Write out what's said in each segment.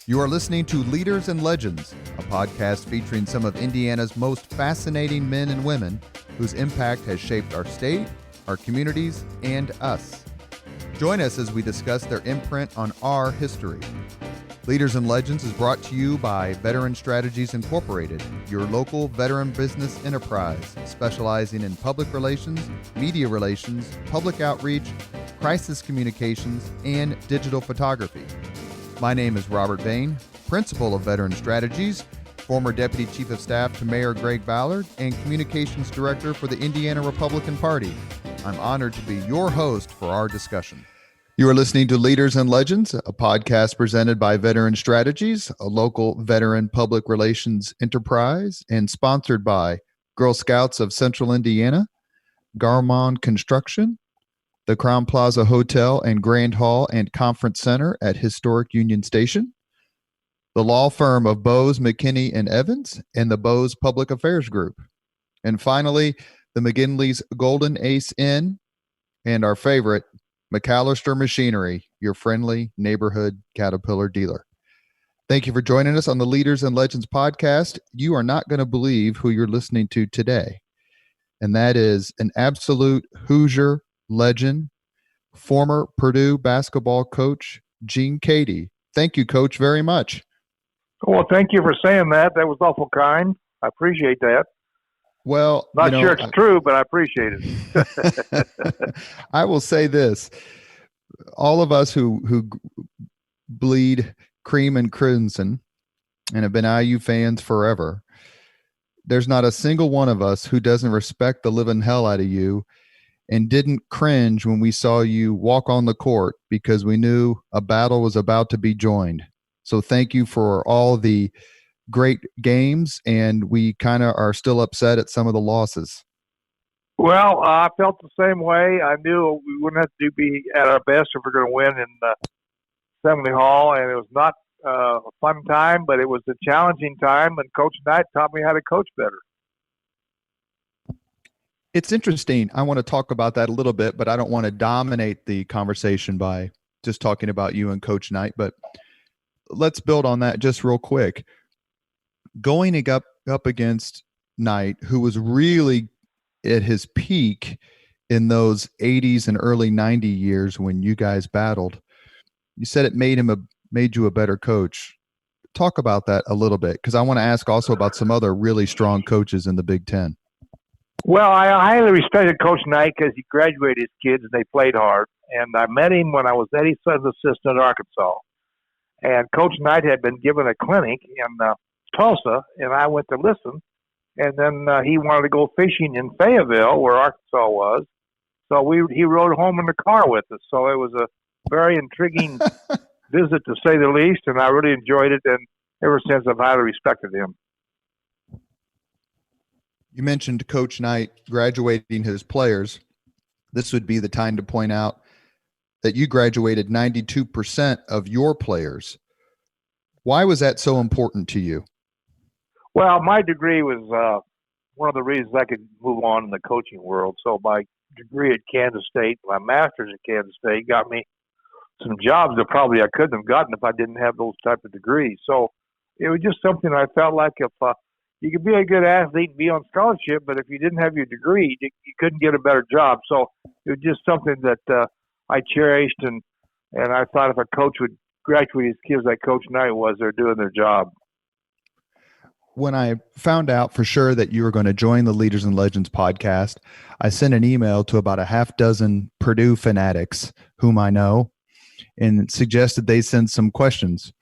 You are listening to Leaders and Legends, a podcast featuring some of Indiana's most fascinating men and women whose impact has shaped our state, our communities, and us. Join us as we discuss their imprint on our history. Leaders and Legends is brought to you by Veteran Strategies Incorporated, your local veteran business enterprise specializing in public relations, media relations, public outreach, crisis communications, and digital photography. My name is Robert Vane, Principal of Veteran Strategies, former Deputy Chief of Staff to Mayor Greg Ballard, and Communications Director for the Indiana Republican Party. I'm honored to be your host for our discussion. You are listening to Leaders and Legends, a podcast presented by Veteran Strategies, a local veteran public relations enterprise, and sponsored by Girl Scouts of Central Indiana, Garmong Construction, the Crowne Plaza Hotel and Grand Hall and Conference Center at Historic Union Station, the law firm of Bose, McKinney, and Evans, and the Bose Public Affairs Group. And finally, the McGinley's Golden Ace Inn, and our favorite, MacAllister Machinery, your friendly neighborhood Caterpillar dealer. Thank you for joining us on the Leaders and Legends podcast. You are not going to believe who you're listening to today. And that is an absolute Hoosier legend, former Purdue basketball coach, Gene Keady. Thank you, Coach, very much. Well, thank you for saying that. That was awful kind. I appreciate that. Well, not sure it's true, but I appreciate it. I will say this. All of us who bleed cream and crimson and have been IU fans forever, there's not a single one of us who doesn't respect the living hell out of you and didn't cringe when we saw you walk on the court because we knew a battle was about to be joined. So thank you for all the great games, and we kind of are still upset at some of the losses. Well, I felt the same way. I knew we wouldn't have to be at our best if we're going to win in Assembly Hall, and it was not a fun time, but it was a challenging time, and Coach Knight taught me how to coach better. It's interesting. I want to talk about that a little bit, but I don't want to dominate the conversation by just talking about you and Coach Knight. But let's build on that just real quick. Going up against Knight, who was really at his peak in those 80s and early 90 years when you guys battled, you said it made you a better coach. Talk about that a little bit, because I want to ask also about some other really strong coaches in the Big Ten. Well, I highly respected Coach Knight because he graduated his kids and they played hard. And I met him when I was Eddie Sutton's assistant at Arkansas. And Coach Knight had been given a clinic in Tulsa, and I went to listen. And then he wanted to go fishing in Fayetteville, where Arkansas was. So he rode home in the car with us. So it was a very intriguing visit, to say the least, and I really enjoyed it. And ever since, I've highly respected him. You mentioned Coach Knight graduating his players. This would be the time to point out that you graduated 92% of your players. Why was that so important to you? Well, my degree was one of the reasons I could move on in the coaching world. So my degree at Kansas State, my master's at Kansas State, got me some jobs that probably I couldn't have gotten if I didn't have those type of degrees. So it was just something I felt like if you could be a good athlete and be on scholarship, but if you didn't have your degree, you couldn't get a better job. So it was just something that I cherished, and I thought if a coach would graduate his kids like Coach Knight was, they're doing their job. When I found out for sure that you were going to join the Leaders and Legends podcast, I sent an email to about a half dozen Purdue fanatics whom I know and suggested they send some questions.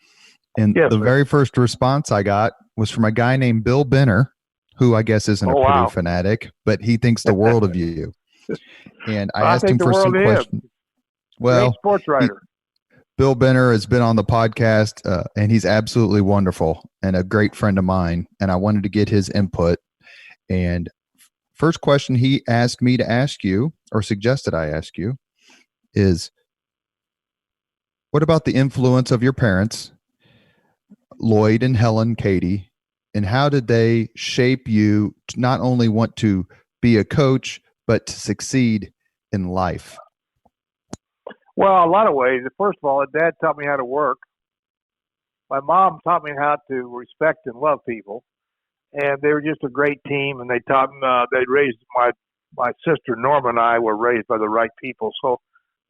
And yes, the very first response I got was from a guy named Bill Benner, who I guess isn't a Purdue fanatic, but he thinks the world of you. And I asked him for some questions. Well, great sports writer. Bill Benner has been on the podcast, and he's absolutely wonderful and a great friend of mine. And I wanted to get his input. And first question he asked me to ask you, or suggested I ask you, is what about the influence of your parents, Lloyd and Helen Keady, and how did they shape you to not only want to be a coach, but to succeed in life? Well, a lot of ways. First of all, Dad taught me how to work. my mom taught me how to respect and love people, and they were just a great team. And they taught me, they raised my sister Norma and I were raised by the right people, so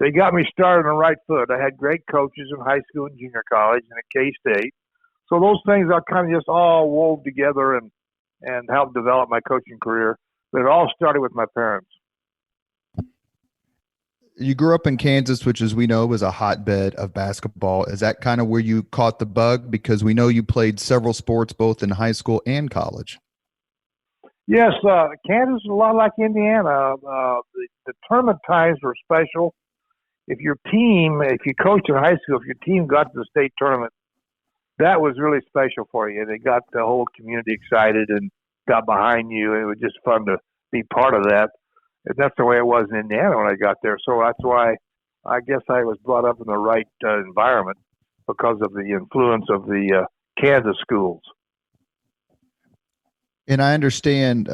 they got me started on the right foot. I had great coaches in high school and junior college and at K-State. So those things are kind of just all wove together and helped develop my coaching career. But it all started with my parents. You grew up in Kansas, which, as we know, was a hotbed of basketball. Is that kind of where you caught the bug? Because we know you played several sports both in high school and college. Yes, Kansas is a lot like Indiana. The tournament times were special. If you coached in high school, if your team got to the state tournament, that was really special for you. They got the whole community excited and got behind you. It was just fun to be part of that. And that's the way it was in Indiana when I got there. So that's why I guess I was brought up in the right environment because of the influence of the Kansas schools. And I understand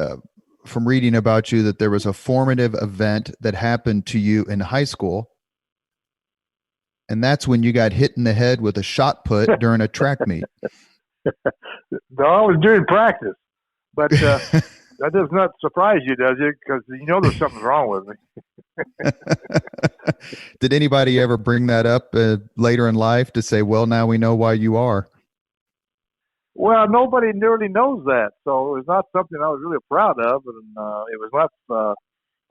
from reading about you that there was a formative event that happened to you in high school. And that's when you got hit in the head with a shot put during a track meet. No, I was during practice. But that does not surprise you, does it? Because you know there's something wrong with me. Did anybody ever bring that up later in life to say, well, now we know why you are? Well, nobody really knows that. So it was not something I was really proud of. And it was not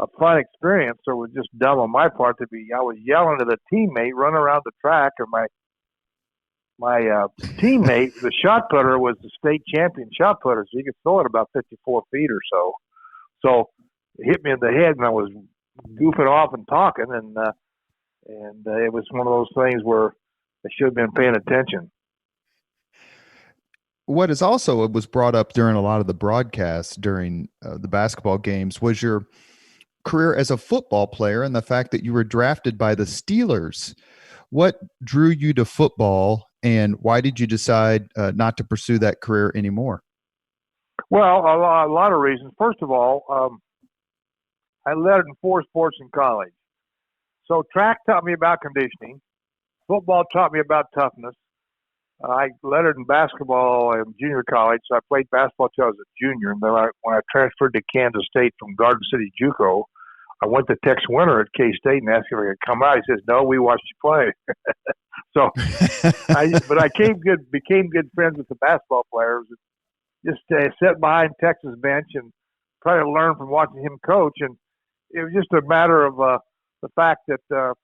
a fun experience. So it was just dumb on my part I was yelling at a teammate running around the track, or my teammate, the shot putter, was the state champion shot putter, so he could throw it about 54 feet or so. So it hit me in the head, and I was goofing off and talking, and it was one of those things where I should have been paying attention. What is also was brought up during a lot of the broadcasts during the basketball games was your career as a football player and the fact that you were drafted by the Steelers. What drew you to football, and why did you decide not to pursue that career anymore? Well, a lot of reasons. First of all, I led in 4 sports in college. So track taught me about conditioning. Football taught me about toughness. I lettered in basketball in junior college, so I played basketball till I was a junior. And then when I transferred to Kansas State from Garden City JUCO, I went to Tex Winter at K-State and asked if I could come out. He says, "No, we watched you play." So, but I became good friends with the basketball players. Just sat behind Tex's bench and try to learn from watching him coach. And it was just a matter of the fact that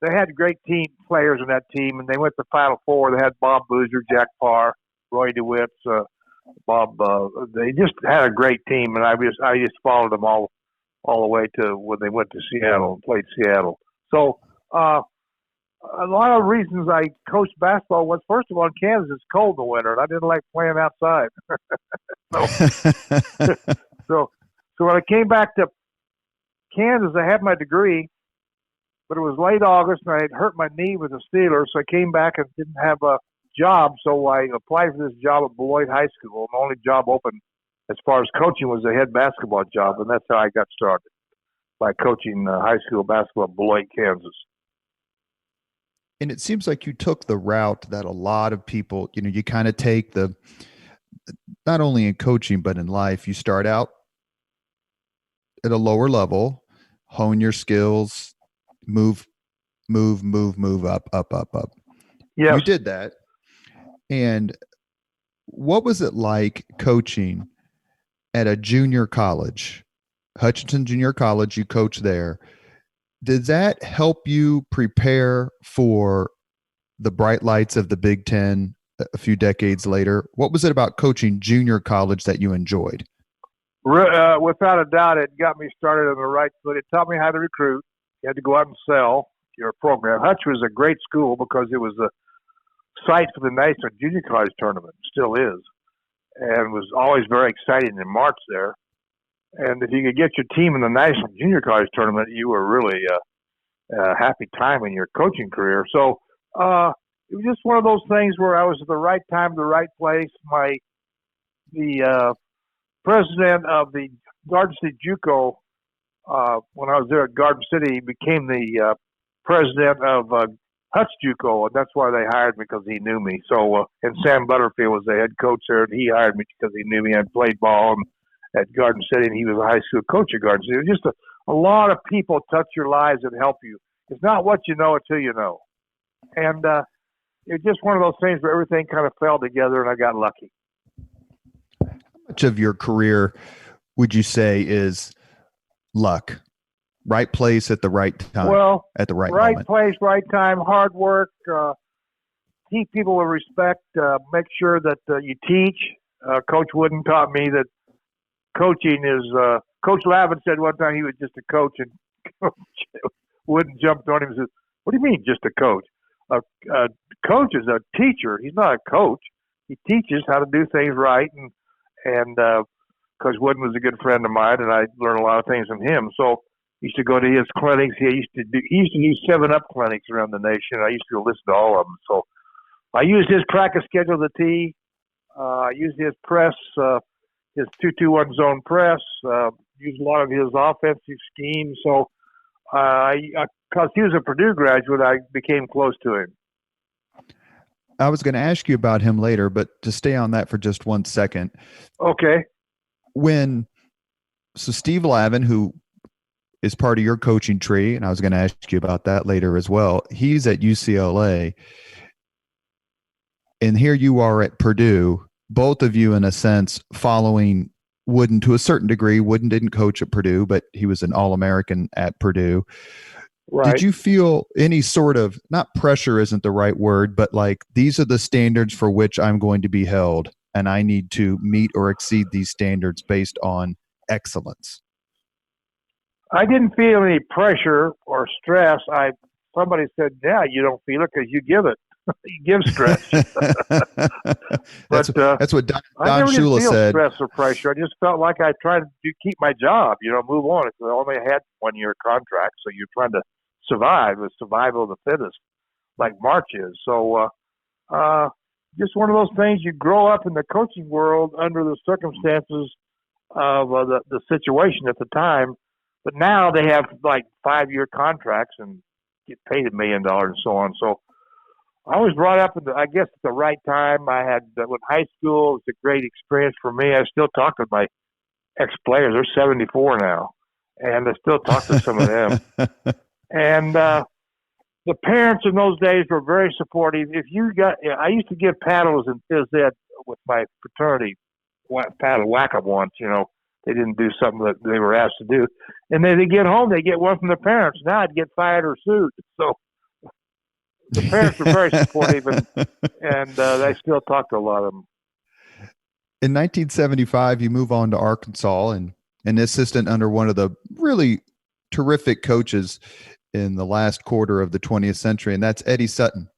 they had great team players in that team, and they went to Final Four. They had Bob Boozer, Jack Parr, Roy DeWitt, Bob. They just had a great team, and I just followed them all the way to when they went to Seattle and played Seattle. So a lot of reasons I coached basketball was, first of all, in Kansas it's cold in the winter, and I didn't like playing outside. So when I came back to Kansas, I had my degree, but it was late August, and I had hurt my knee with the Steelers, so I came back and didn't have a job, so I applied for this job at Beloit High School. The only job open as far as coaching was a head basketball job, and that's how I got started, by coaching high school basketball at Beloit, Kansas. And it seems like you took the route that a lot of people, you kind of take not only in coaching, but in life, you start out at a lower level, hone your skills, move up. Yes. You did that. And what was it like coaching at a junior college, Hutchinson Junior College? You coached there. Did that help you prepare for the bright lights of the Big Ten a few decades later? What was it about coaching junior college that you enjoyed? Without a doubt, it got me started on the right foot. It taught me how to recruit. You had to go out and sell your program. Hutch was a great school because it was a site for the National Junior College Tournament, still is, and was always very exciting in March there. And if you could get your team in the National Junior College Tournament, you were really a happy time in your coaching career. So it was just one of those things where I was at the right time, the right place. The president of the Garden City JUCO, when I was there at Garden City, became the president of Hutch JUCO, and that's why they hired me, because he knew me. So, and Sam Butterfield was the head coach there, and he hired me because he knew me. I played ball at Garden City, and he was a high school coach at Garden City. It was just a lot of people touch your lives and help you. It's not what you know until you know. And it's just one of those things where everything kind of fell together, and I got lucky. How much of your career would you say is luck? Right place at the right time. Well, at the right right moment. place, right time, hard work, treat people with respect, make sure that you teach. Coach Wooden taught me that coaching is Coach Lavin said one time he was just a coach, and Coach Wooden jumped on him and said, "What do you mean just a coach? A coach is a teacher. He's not a coach. He teaches how to do things right." And Coach Wooden was a good friend of mine, and I learned a lot of things from him. So I used to go to his clinics. He used to do 7-Up clinics around the nation. I used to go listen to all of them. So I used his practice schedule to the T. I used his press, his 2-2-1 zone press. Used a lot of his offensive schemes. So because he was a Purdue graduate, I became close to him. I was going to ask you about him later, but to stay on that for just 1 second. Okay. So Steve Lavin, who is part of your coaching tree, and I was going to ask you about that later as well. He's at UCLA, and here you are at Purdue, both of you in a sense following Wooden to a certain degree. Wooden didn't coach at Purdue, but he was an All-American at Purdue. Right. Did you feel any sort of, not pressure isn't the right word, but like these are the standards for which I'm going to be held, and I need to meet or exceed these standards based on excellence? I didn't feel any pressure or stress. Somebody said, "Yeah, you don't feel it because you give it. You give stress." That's what Don I never Shula did feel said. Stress or pressure. I just felt like I tried to keep my job. Move on. I only had 1-year contract, so you're trying to survive. It's survival of the fittest, like March is. So, just one of those things. You grow up in the coaching world under the circumstances of the situation at the time. But now they have like 5-year contracts and get paid $1 million and so on. So I was brought up I guess at the right time. I had with high school, it was a great experience for me. I still talk with my ex-players. They're 74 now, and I still talk to some of them. And the parents in those days were very supportive. I used to give paddles in phys ed with my fraternity, paddle whack-up once, They didn't do something that they were asked to do. And then they get home, they get one from their parents. Now I'd get fired or sued. So the parents were very supportive, and they still talk to a lot of them. In 1975, you move on to Arkansas and an assistant under one of the really terrific coaches in the last quarter of the 20th century, and that's Eddie Sutton.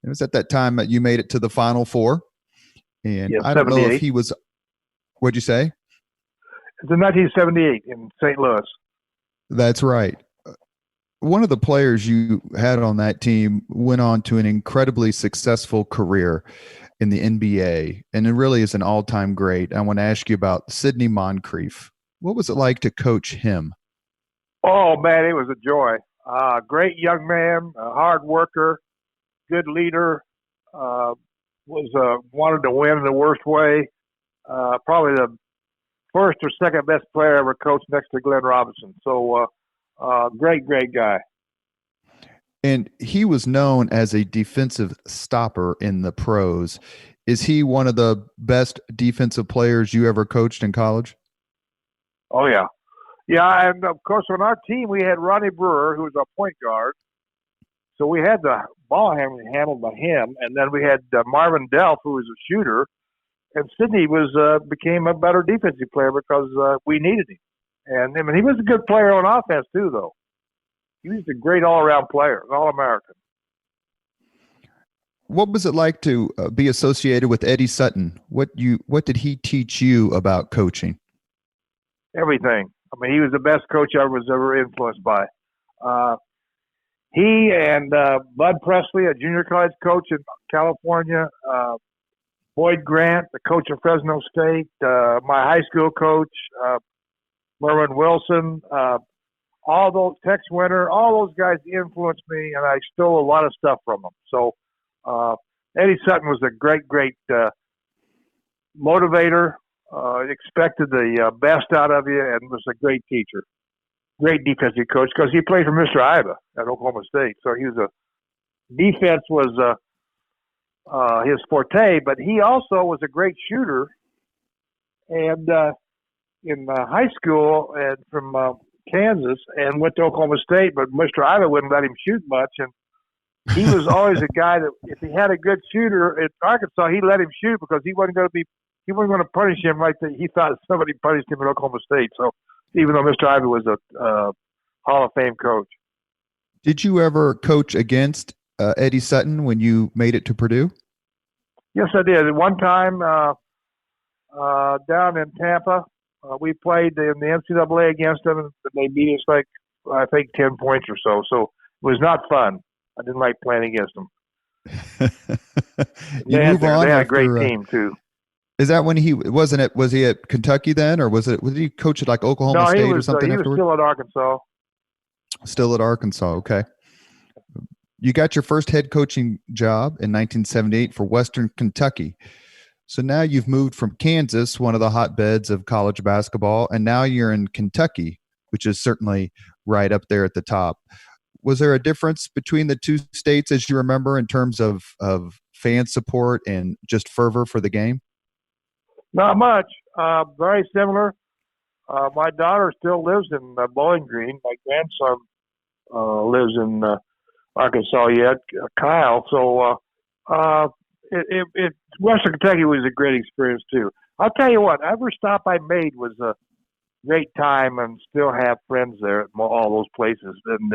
It was at that time that you made it to the Final Four. And I don't know if he was – what'd you say? It's in 1978 in St. Louis. That's right. One of the players you had on that team went on to an incredibly successful career in the NBA, and it really is an all-time great. I want to ask you about Sidney Moncrief. What was it like to coach him? Oh, man, it was a joy. Great young man, a hard worker, good leader, wanted to win in the worst way. Probably the first or second best player I ever coached next to Glenn Robinson. So great guy. And he was known as a defensive stopper in the pros. Is he one of the best defensive players you ever coached in college? Oh, yeah. Yeah, and of course on our team we had Ronnie Brewer, who was our point guard. So we had the ball handled by him. And then we had Marvin Delph, who was a shooter. And Sidney became a better defensive player because we needed him. And I mean, he was a good player on offense too, though. He was a great all-around player, an All-American. What was it like to be associated with Eddie Sutton? What did he teach you about coaching? Everything. I mean, he was the best coach I was ever influenced by. He and Bud Presley, a junior college coach in California, Boyd Grant, the coach of Fresno State, my high school coach, Merwin Wilson, all those Tex Winter, all those guys influenced me, and I stole a lot of stuff from them. So Eddie Sutton was a great motivator, expected the best out of you, and was a great teacher, great defensive coach because he played for Mr. Iva at Oklahoma State. So he was defense was his forte, but he also was a great shooter. And in high school and from Kansas and went to Oklahoma State, but Mr. Iva wouldn't let him shoot much. And he was always a guy that if he had a good shooter at Arkansas, he let him shoot because he wasn't going to punish him like he thought somebody punished him at Oklahoma State. So even though Mr. Iva was a Hall of Fame coach. Did you ever coach against Eddie Sutton when you made it to Purdue? Yes, I did. At one time down in Tampa, we played in the NCAA against them, and they beat us like, I think, 10 points or so. So it was not fun. I didn't like playing against them. They had a great team, too. Is that when was he at Kentucky then, or was he coach at like Oklahoma State or something? He was still at Arkansas. Still at Arkansas, okay. You got your first head coaching job in 1978 for Western Kentucky. So now you've moved from Kansas, one of the hotbeds of college basketball, and now you're in Kentucky, which is certainly right up there at the top. Was there a difference between the two states, as you remember, in terms of fan support and just fervor for the game? Not much. Very similar. My daughter still lives in Bowling Green. My grandson lives in Arkansas yet, Kyle. So Western Kentucky was a great experience too. I'll tell you what, every stop I made was a great time, and still have friends there at all those places. And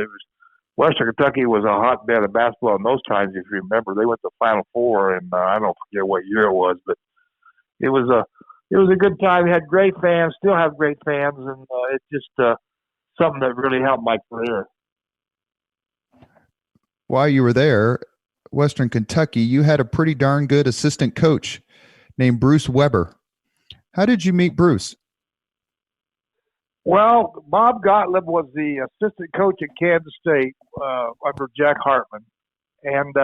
Western Kentucky was a hotbed of basketball in those times. If you remember, they went to Final Four, and I don't forget what year it was, but it was a good time. We had great fans, still have great fans, and it's just something that really helped my career. While you were there, Western Kentucky, you had a pretty darn good assistant coach named Bruce Weber. How did you meet Bruce? Well, Bob Gottlieb was the assistant coach at Kansas State under Jack Hartman, and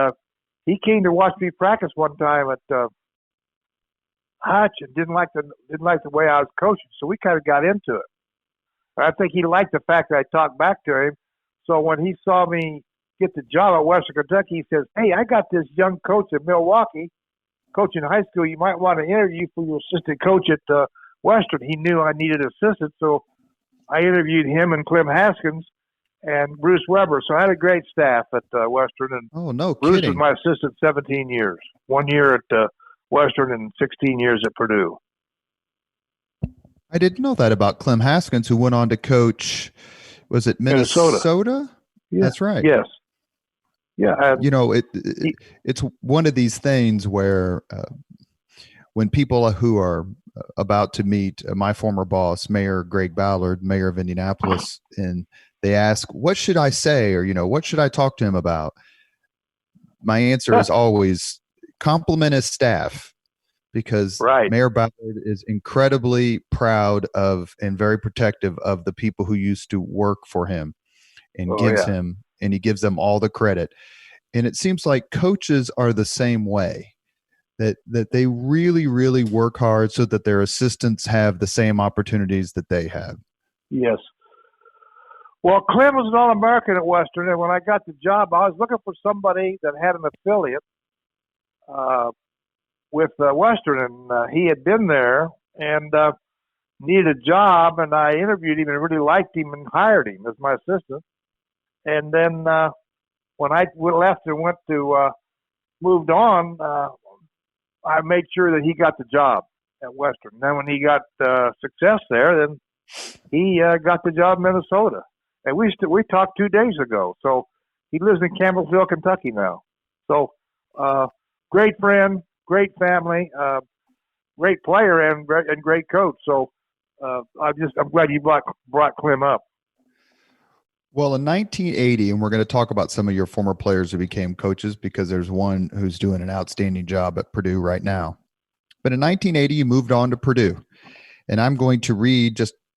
he came to watch me practice one time at Hutch and didn't like the way I was coaching, so we kind of got into it. I think he liked the fact that I talked back to him. So when he saw me get the job at Western Kentucky, he says, "Hey, I got this young coach in Milwaukee, coaching high school. You might want to interview for your assistant coach at Western." He knew I needed an assistant, so I interviewed him and Clem Haskins and Bruce Weber. So I had a great staff at Western. And Bruce was my assistant 17 years. 1 year at Western and 16 years at Purdue. I didn't know that about Clem Haskins, who went on to coach, was it Minnesota? Yeah. That's right. Yes. Yeah. It's one of these things where when people who are about to meet my former boss, Mayor Greg Ballard, mayor of Indianapolis, and they ask, what should I say? Or, what should I talk to him about? My answer is always compliment his staff, because Mayor Ballard is incredibly proud of and very protective of the people who used to work for him, and he gives them all the credit. And it seems like coaches are the same way. That they really, really work hard so that their assistants have the same opportunities that they have. Yes. Well, Clem was an All-American at Western, and when I got the job, I was looking for somebody that had an affiliate with Western, and he had been there and needed a job, and I interviewed him and really liked him and hired him as my assistant. And then when I left and moved on, I made sure that he got the job at Western. And then when he got success there, then he got the job in Minnesota. And we talked 2 days ago. So he lives in Campbellsville, Kentucky now. So great friend, great family, great player, and great coach. So I'm glad you brought Clem up. Well, in 1980, and we're going to talk about some of your former players who became coaches, because there's one who's doing an outstanding job at Purdue right now. But in 1980, you moved on to Purdue. And I'm going to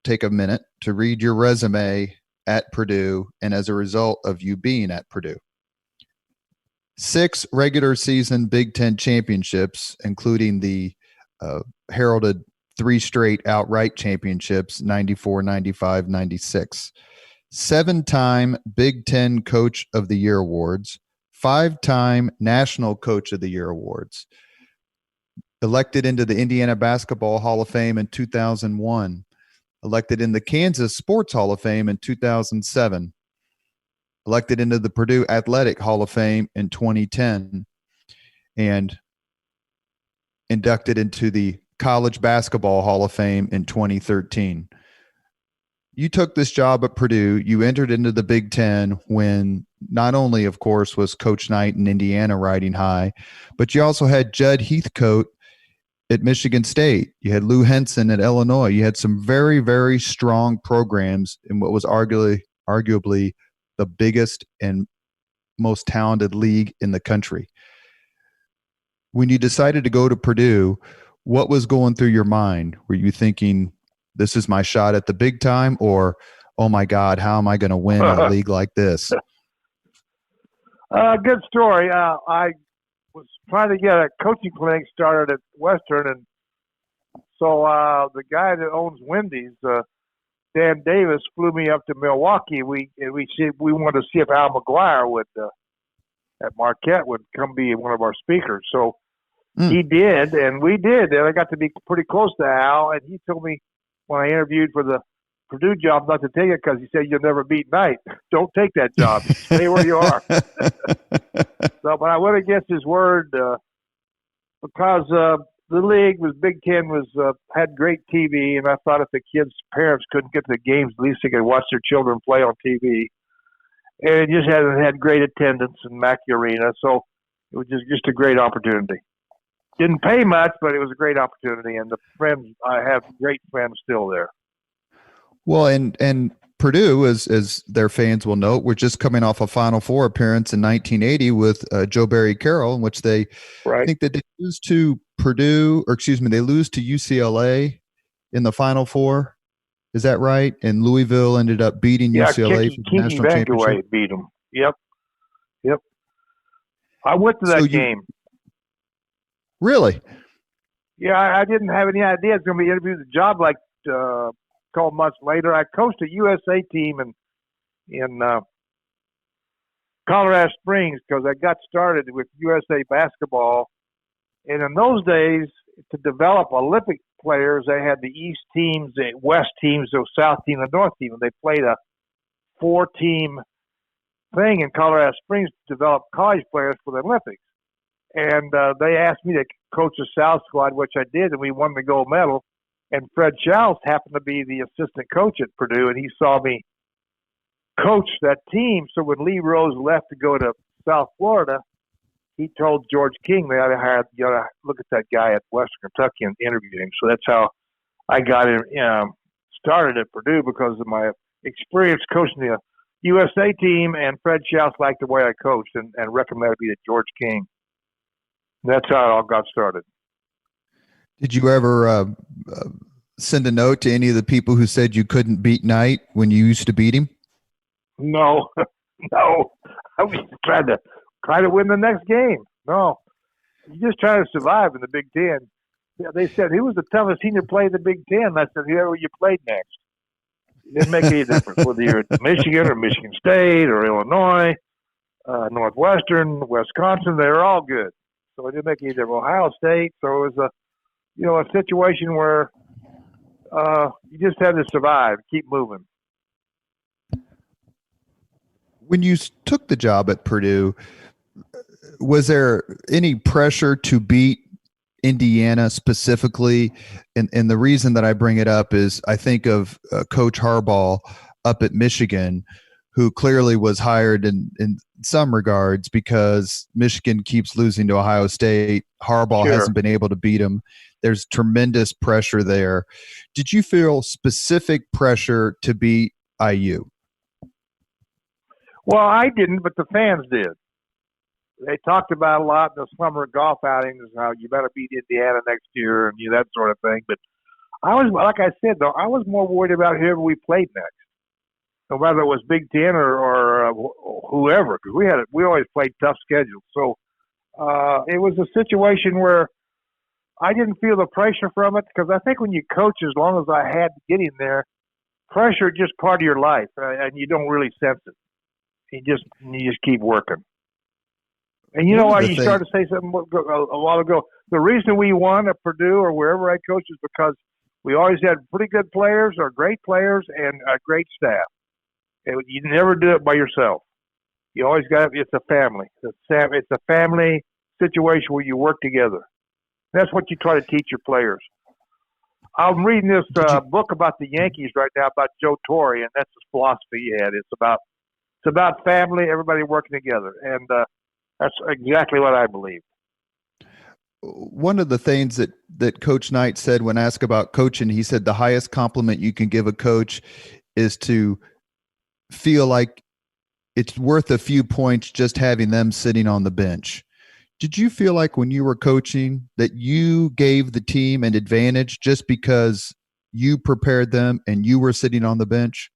take a minute to read your resume at Purdue and as a result of you being at Purdue. 6 regular season Big Ten championships, including the heralded 3 straight outright championships, 94, 95, 96. 7-time Big Ten Coach of the Year awards, 5-time National Coach of the Year awards. Elected into the Indiana Basketball Hall of Fame in 2001. Elected in the Kansas Sports Hall of Fame in 2007. Elected into the Purdue Athletic Hall of Fame in 2010. And inducted into the College Basketball Hall of Fame in 2013. You took this job at Purdue. You entered into the Big Ten when not only, of course, was Coach Knight in Indiana riding high, but you also had Judd Heathcote at Michigan State. You had Lou Henson at Illinois. You had some very, very strong programs in what was arguably the biggest and most talented league in the country. When you decided to go to Purdue, what was going through your mind? Were you thinking, this is my shot at the big time, or, oh my God, how am I going to win in a league like this? Good story. I was trying to get a coaching clinic started at Western, and so the guy that owns Wendy's, Dan Davis, flew me up to Milwaukee. We wanted to see if Al McGuire would at Marquette would come be one of our speakers. So he did, and we did, and I got to be pretty close to Al, and he told me when I interviewed for the Purdue job not to take it because he said you'll never beat Knight. Don't take that job. Stay where you are. So, but I went against his word because the league was Big Ten was had great TV, and I thought if the kids' parents couldn't get to the games, at least they could watch their children play on TV. And it just had great attendance in Mackey Arena, so it was just a great opportunity. Didn't pay much, but it was a great opportunity, and the friends I have, great friends still there. Well, and Purdue, as their fans will note, were just coming off a Final Four appearance in 1980 with Joe Barry Carroll, in which they I think that they lose to Purdue, or excuse me, they lose to UCLA in the Final Four. Is that right? And Louisville ended up beating UCLA for the national championship. Beat them. Yep. I went to that game. Really? Yeah, I didn't have any idea I was going to be interviewed the job like 12 months later. I coached a USA team in Colorado Springs because I got started with USA basketball. And in those days, to develop Olympic players, they had the East teams, the West teams, the South team, the North team, and they played a 4-team thing in Colorado Springs to develop college players for the Olympics. And they asked me to coach the South squad, which I did, and we won the gold medal. And Fred Schaus happened to be the assistant coach at Purdue, and he saw me coach that team. So when Lee Rose left to go to South Florida, he told George King they ought to look at that guy at Western Kentucky and interview him. So that's how I got started at Purdue, because of my experience coaching the USA team, and Fred Schaus liked the way I coached and recommended me to George King. That's how it all got started. Did you ever send a note to any of the people who said you couldn't beat Knight when you used to beat him? No. I was trying to win the next game. No. You're just trying to survive in the Big Ten. Yeah, they said, who was the toughest senior player in the Big Ten? I said, whoever you played next. It didn't make any difference whether you're at Michigan or Michigan State or Illinois, Northwestern, Wisconsin. They were all good. So it didn't make any difference. Ohio State. So it was a situation where you just had to survive, keep moving. When you took the job at Purdue, was there any pressure to beat Indiana specifically? And the reason that I bring it up is I think of Coach Harbaugh up at Michigan, who clearly was hired in some regards because Michigan keeps losing to Ohio State. Harbaugh hasn't been able to beat him. There's tremendous pressure there. Did you feel specific pressure to beat IU? Well, I didn't, but the fans did. They talked about a lot in the summer golf outings, how you better beat Indiana next year and that sort of thing. But I was, like I said, though, I was more worried about whoever we played next. no matter it was Big Ten or whoever, because we always played tough schedules. So it was a situation where I didn't feel the pressure from it, because I think when you coach, as long as I had to get in there, pressure is just part of your life, and you don't really sense it. You just keep working. And you know why you started to say something a while ago? The reason we won at Purdue or wherever I coached is because we always had pretty good players or great players and a great staff. You never do it by yourself. You always it's a family. It's a family situation where you work together. That's what you try to teach your players. I'm reading this book about the Yankees right now, about Joe Torre, and that's his philosophy he had. It's about family, everybody working together, and that's exactly what I believe. One of the things that Coach Knight said when asked about coaching, he said the highest compliment you can give a coach is to feel like it's worth a few points just having them sitting on the bench. Did you feel like when you were coaching that you gave the team an advantage just because you prepared them and you were sitting on the bench?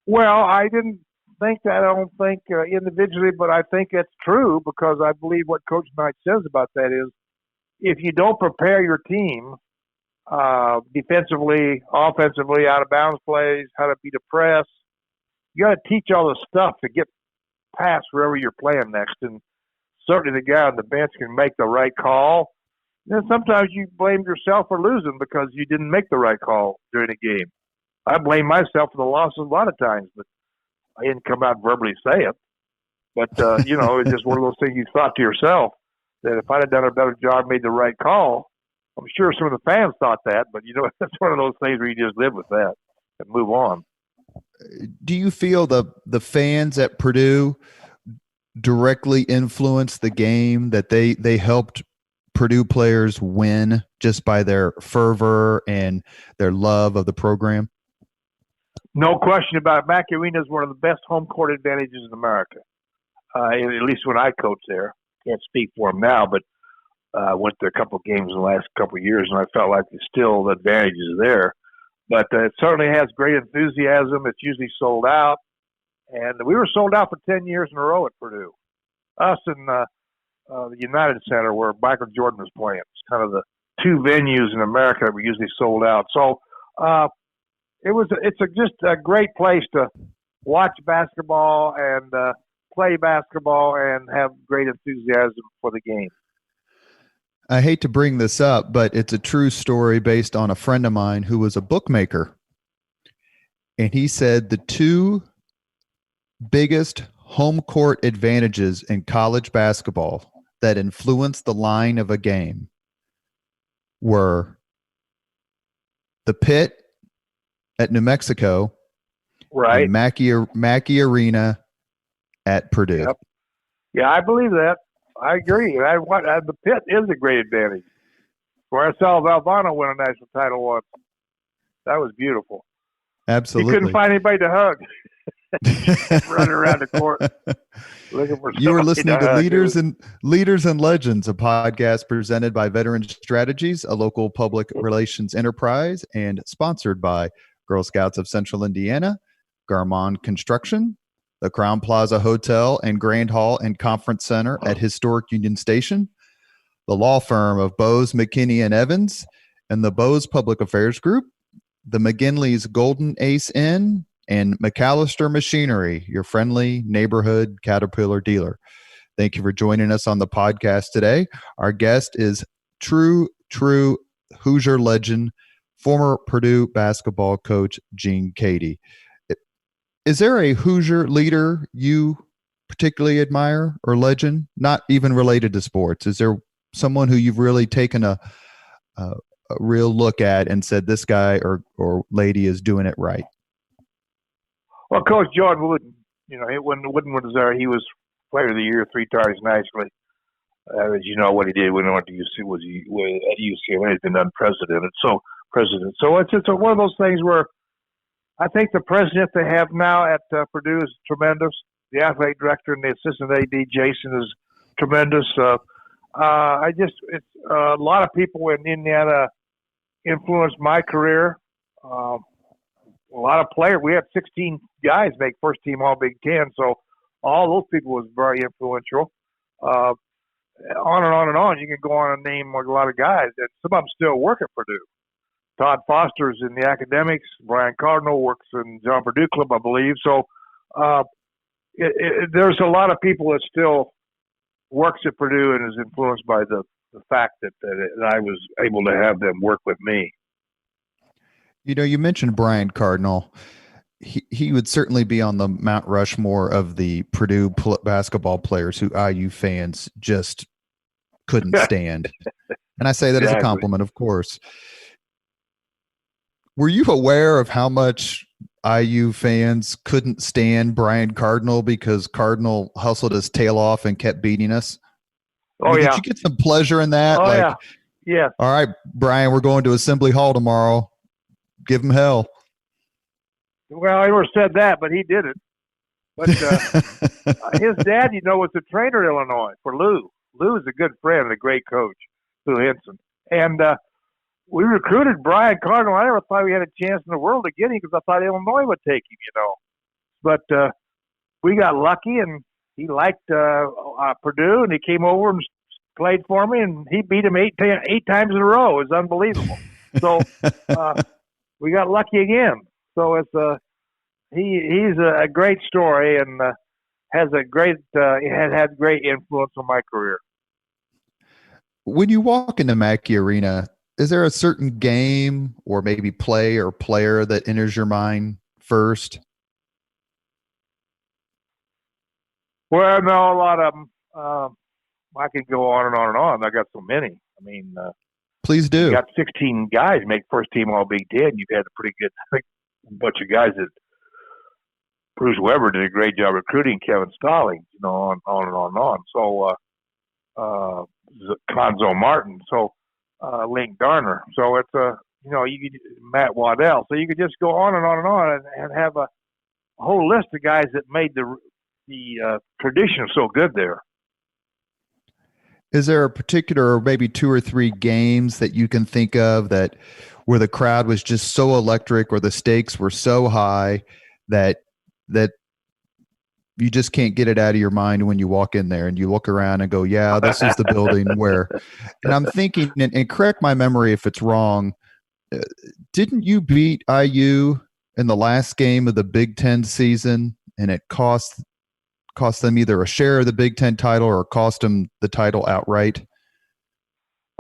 Well, I didn't think that. I don't think individually, but I think it's true, because I believe what Coach Knight says about that is if you don't prepare your team defensively, offensively, out of bounds plays, how to beat a press, you got to teach all the stuff to get past wherever you're playing next. And certainly the guy on the bench can make the right call. And then sometimes you blame yourself for losing because you didn't make the right call during the game. I blame myself for the losses a lot of times, but I didn't come out and verbally say it. But, it's just one of those things you thought to yourself that if I'd have done a better job, made the right call, I'm sure some of the fans thought that, but, that's one of those things where you just live with that and move on. Do you feel the fans at Purdue directly influenced the game, that they helped Purdue players win just by their fervor and their love of the program? No question about it. Mac Arena is one of the best home court advantages in America, at least when I coached there. Can't speak for them now, but I went to a couple of games in the last couple of years, and I felt like there's still the advantages there. But it certainly has great enthusiasm. It's usually sold out. And we were sold out for 10 years in a row at Purdue. Us and the United Center, where Michael Jordan was playing. It's kind of the two venues in America that were usually sold out. So it's just a great place to watch basketball and play basketball and have great enthusiasm for the game. I hate to bring this up, but it's a true story based on a friend of mine who was a bookmaker. And he said the two biggest home court advantages in college basketball that influenced the line of a game were the Pit at New Mexico, right, and Mackey Arena at Purdue. Yep. Yeah, I believe that. I agree. The Pit is a great advantage. Where I saw Valvano win a national title once. That was beautiful. Absolutely. You couldn't find anybody to hug. Running around the court looking for. You were listening to Leaders and Legends, a podcast presented by Veteran Strategies, a local public relations enterprise, and sponsored by Girl Scouts of Central Indiana, Garmong Construction, the Crowne Plaza Hotel and Grand Hall and Conference Center at Historic Union Station, the law firm of Bose, McKinney, and Evans, and the Bose Public Affairs Group, the McGinley's Golden Ace Inn, and MacAllister Machinery, your friendly neighborhood Caterpillar dealer. Thank you for joining us on the podcast today. Our guest is true Hoosier legend, former Purdue basketball coach Gene Keady. Is there a Hoosier leader you particularly admire or legend, not even related to sports? Is there someone who you've really taken a real look at and said this guy or lady is doing it right? Well, Coach Jordan Wooden, when Wooden was there, he was Player of the Year 3 times nationally. As you know, what he did when he went to UC at UCLA has been unprecedented. So it's one of those things where I think the president they have now at Purdue is tremendous. The athletic director and the assistant AD, Jason, is tremendous. It's a lot of people in Indiana influenced my career. a lot of players. We had 16 guys make first team All Big Ten, so all those people was very influential. On and on and on. You can go on and name a lot of guys, and some of them still work at Purdue. Todd Foster's in the academics. Brian Cardinal works in John Purdue Club, I believe. So there's a lot of people that still works at Purdue and is influenced by the fact that I was able to have them work with me. You know, you mentioned Brian Cardinal. He would certainly be on the Mount Rushmore of the Purdue basketball players who IU fans just couldn't stand. And I say that as a compliment, of course. Were you aware of how much IU fans couldn't stand Brian Cardinal because Cardinal hustled his tail off and kept beating us? Oh, yeah. Did you get some pleasure in that? Oh, yeah. Yeah. All right, Brian, we're going to Assembly Hall tomorrow. Give him hell. Well, I never said that, but he did it. But his dad, was the trainer in Illinois for Lou. Lou is a good friend and a great coach, Lou Henson. And we recruited Brian Cardinal. I never thought we had a chance in the world to get him because I thought Illinois would take him, But we got lucky, and he liked Purdue, and he came over and played for me, and he beat him eight times in a row. It was unbelievable. So we got lucky again. So it's he's a great story and has a great had great influence on my career. When you walk into Mackey Arena, is there a certain game or maybe play or player that enters your mind first? Well, no, a lot of them. I could go on and on and on. I got so many. I mean, please do. You got 16 guys make first team All Big Ten. You've had a pretty good bunch of guys that Bruce Weber did a great job recruiting. Kevin Stallings, on and on and on. So Conzo Martin. So Link Darner. So it's you could Matt Waddell. So you could just go on and on and on and have a whole list of guys that made the tradition so good there. Is there a particular, or maybe two or three games that you can think of that where the crowd was just so electric or the stakes were so high that you just can't get it out of your mind when you walk in there and you look around and go, yeah, this is the building where, and I'm thinking, and correct my memory if it's wrong, didn't you beat IU in the last game of the Big Ten season and it cost them either a share of the Big Ten title or cost them the title outright?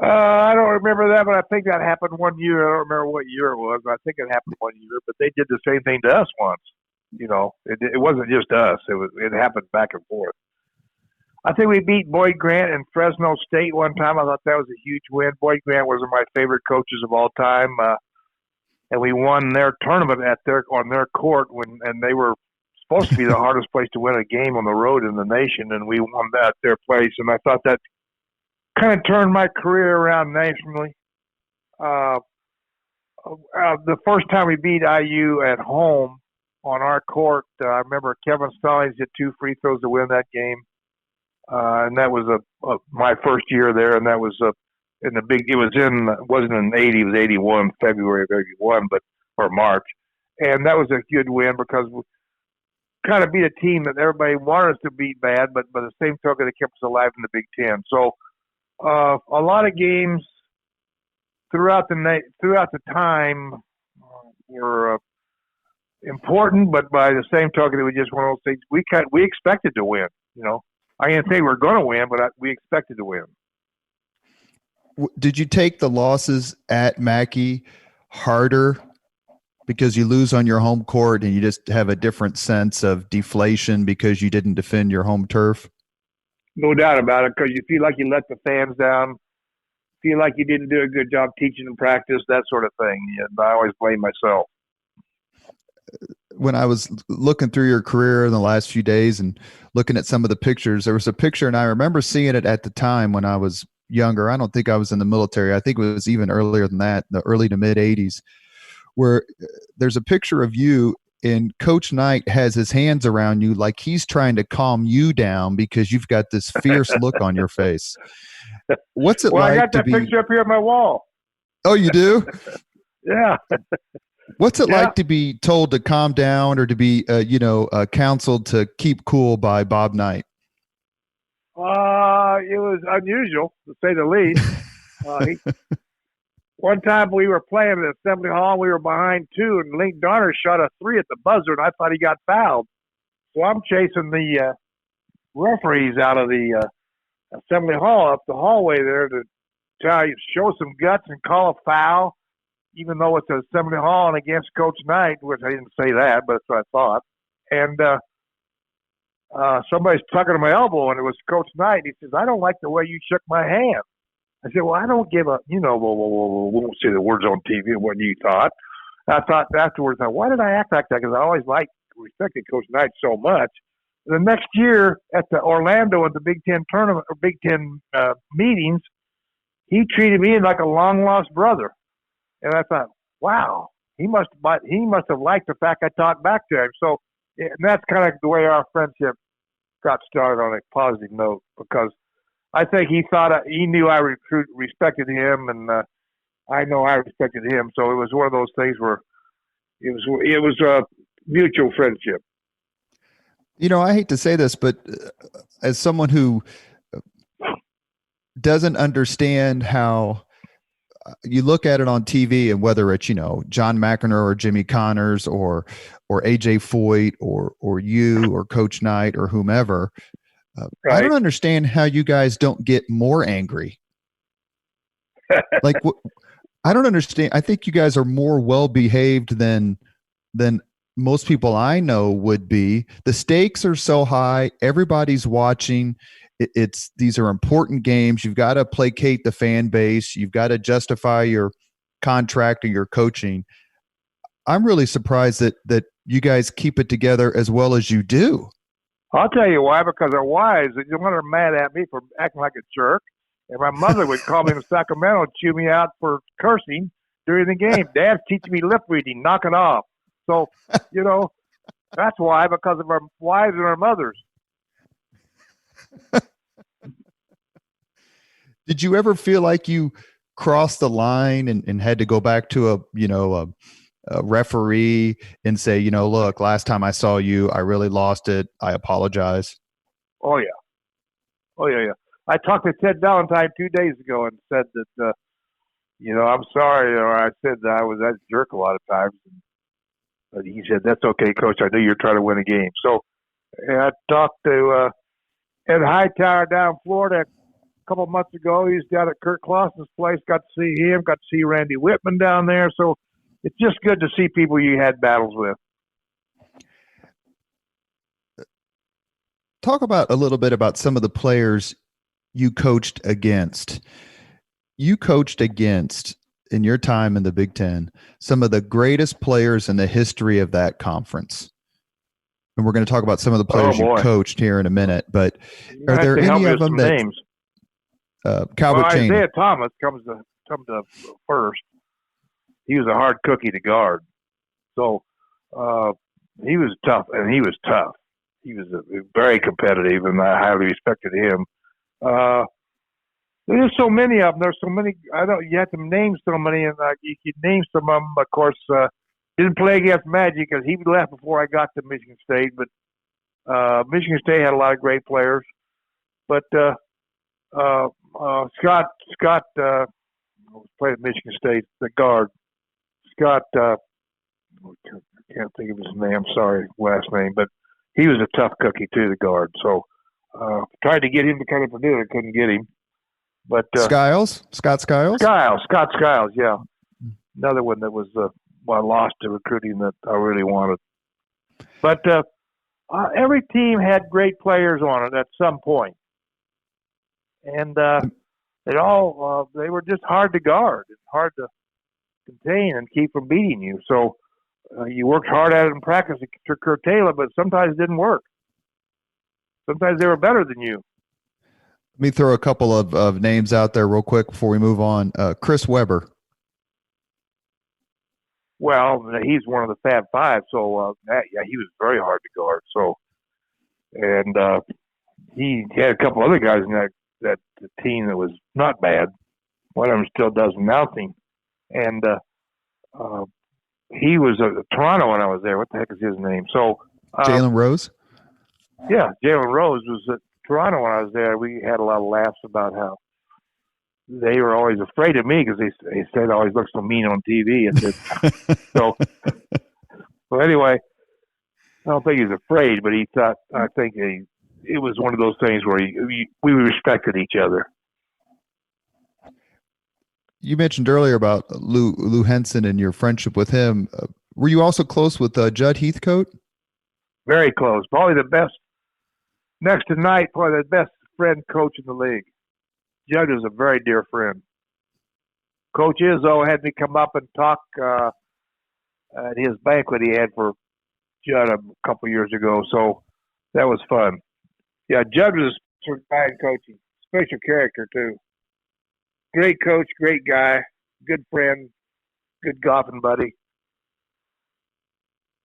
I don't remember that, but I think that happened one year. I don't remember what year it was. I think it happened one year, but they did the same thing to us once. It wasn't just us. It happened back and forth. I think we beat Boyd Grant and Fresno State one time. I thought that was a huge win. Boyd Grant was one of my favorite coaches of all time, and we won their tournament on their court and they were supposed to be the hardest place to win a game on the road in the nation, and we won that at their place. And I thought that kind of turned my career around nationally. The first time we beat IU at home on our court, I remember Kevin Stallings hit 2 free throws to win that game, and that was my first year there. And that was in the big. It wasn't in '80. It was '81, February of '81, or March, and that was a good win because we kind of beat a team that everybody wanted us to beat bad, but by the same token, it kept us alive in the Big Ten. So a lot of games throughout the time were important, but by the same token, it was just one of those things we expected to win. I didn't think we were going to win, but we expected to win. Did you take the losses at Mackey harder because you lose on your home court and you just have a different sense of deflation because you didn't defend your home turf? No doubt about it, because you feel like you let the fans down, feel like you didn't do a good job teaching and practice, that sort of thing. And I always blame myself. When I was looking through your career in the last few days and looking at some of the pictures, there was a picture, and I remember seeing it at the time when I was younger. I don't think I was in the military. I think it was even earlier than that, the early to mid 80s, where there's a picture of you and Coach Knight has his hands around you like he's trying to calm you down because you've got this fierce look on your face. What's it like I got to that picture up here on my wall. Oh, you do? Yeah. What's it Yeah. like to be told to calm down or to be, counseled to keep cool by Bob Knight? It was unusual to say the least. One time we were playing at Assembly Hall, we were behind 2, and Link Darner shot a 3 at the buzzer, and I thought he got fouled. So I'm chasing the referees out of the Assembly Hall up the hallway there to show some guts and call a foul, even though it's Assembly Hall and against Coach Knight, which I didn't say that, but that's what I thought. And somebody's tugging at my elbow, and it was Coach Knight. He says, "I don't like the way you shook my hand." I said, "Well, I don't give a, we won't say the words on TV, what you thought." I thought afterwards, why did I act like that? Because I always respected Coach Knight so much. The next year at the Orlando at the Big Ten tournament or Big Ten meetings, he treated me like a long lost brother, and I thought, wow, he must have liked the fact I talked back to him. So, and that's kind of the way our friendship got started on a positive note, because I think he knew I respected him, and I know I respected him. So it was one of those things where it was a mutual friendship. I hate to say this, but as someone who doesn't understand how you look at it on TV, and whether it's, John McEnroe or Jimmy Connors or AJ Foyt or you or Coach Knight or whomever, Right. I don't understand how you guys don't get more angry. I don't understand. I think you guys are more well-behaved than most people I know would be. The stakes are so high. Everybody's watching. These are important games. You've got to placate the fan base. You've got to justify your contract or your coaching. I'm really surprised that you guys keep it together as well as you do. I'll tell you why, because our wives, they are mad at me for acting like a jerk. And my mother would call me in Sacramento and chew me out for cursing during the game. Dad's teaching me lip reading, knock it off. So, that's why, because of our wives and our mothers. Did you ever feel like you crossed the line and had to go back to a referee and say, look, last time I saw you, I really lost it. I apologize. Oh yeah. I talked to Ted Valentine 2 days ago and said that, I'm sorry, or I said that I was that jerk a lot of times. But he said, "That's okay, Coach. I knew you're trying to win a game." So I talked to Ed Hightower down in Florida a couple of months ago. He's down at Kurt Clausen's place. Got to see him. Got to see Randy Whitman down there. So it's just good to see people you had battles with. Talk about a little bit about some of the players you coached against. You coached against, in your time in the Big Ten, some of the greatest players in the history of that conference. And we're going to talk about some of the players you coached here in a minute. But are there any of them that names? Calvert Cheney? Isaiah Thomas comes to first. He was a hard cookie to guard. So he was tough, and he was tough. He was very competitive, and I highly respected him. There's so many of them. There's so many. You have to name so many, and you could name some of them. Of course, didn't play against Magic because he left before I got to Michigan State. But Michigan State had a lot of great players. But Scott played at Michigan State, the guard. Scott, I can't think of his name. I'm sorry, last name. But he was a tough cookie too, the guard. So tried to get him to come to Purdue. I couldn't get him. But Scott Skiles? Scott Skiles, yeah. Another one that was I lost to recruiting that I really wanted. But every team had great players on it at some point. And they were just hard to guard and hard to contain and keep from beating you. So you worked hard at it in practice to curtail it, but sometimes it didn't work. Sometimes they were better than you. Let me throw a couple of names out there real quick before we move on. Chris Webber. Well, he's one of the Fab Five, so he was very hard to guard. So, and he had a couple other guys in that team that was not bad. One of them still does announcing, and he was at Toronto when I was there. What the heck is his name? So Jalen Rose? Yeah, Jalen Rose was at Toronto when I was there. We had a lot of laughs about how they were always afraid of me because they said I always look so mean on TV. So anyway, I don't think he's afraid, but I think it was one of those things where we respected each other. You mentioned earlier about Lou Henson and your friendship with him. Were you also close with Judd Heathcote? Very close. Probably the best, next to Knight, probably the best friend coach in the league. Judd was a very dear friend. Coach Izzo had me come up and talk at his banquet he had for Judd a couple years ago, so that was fun. Yeah, Judd was a special guy in coaching, special character too. Great coach, great guy, good friend, good golfing buddy.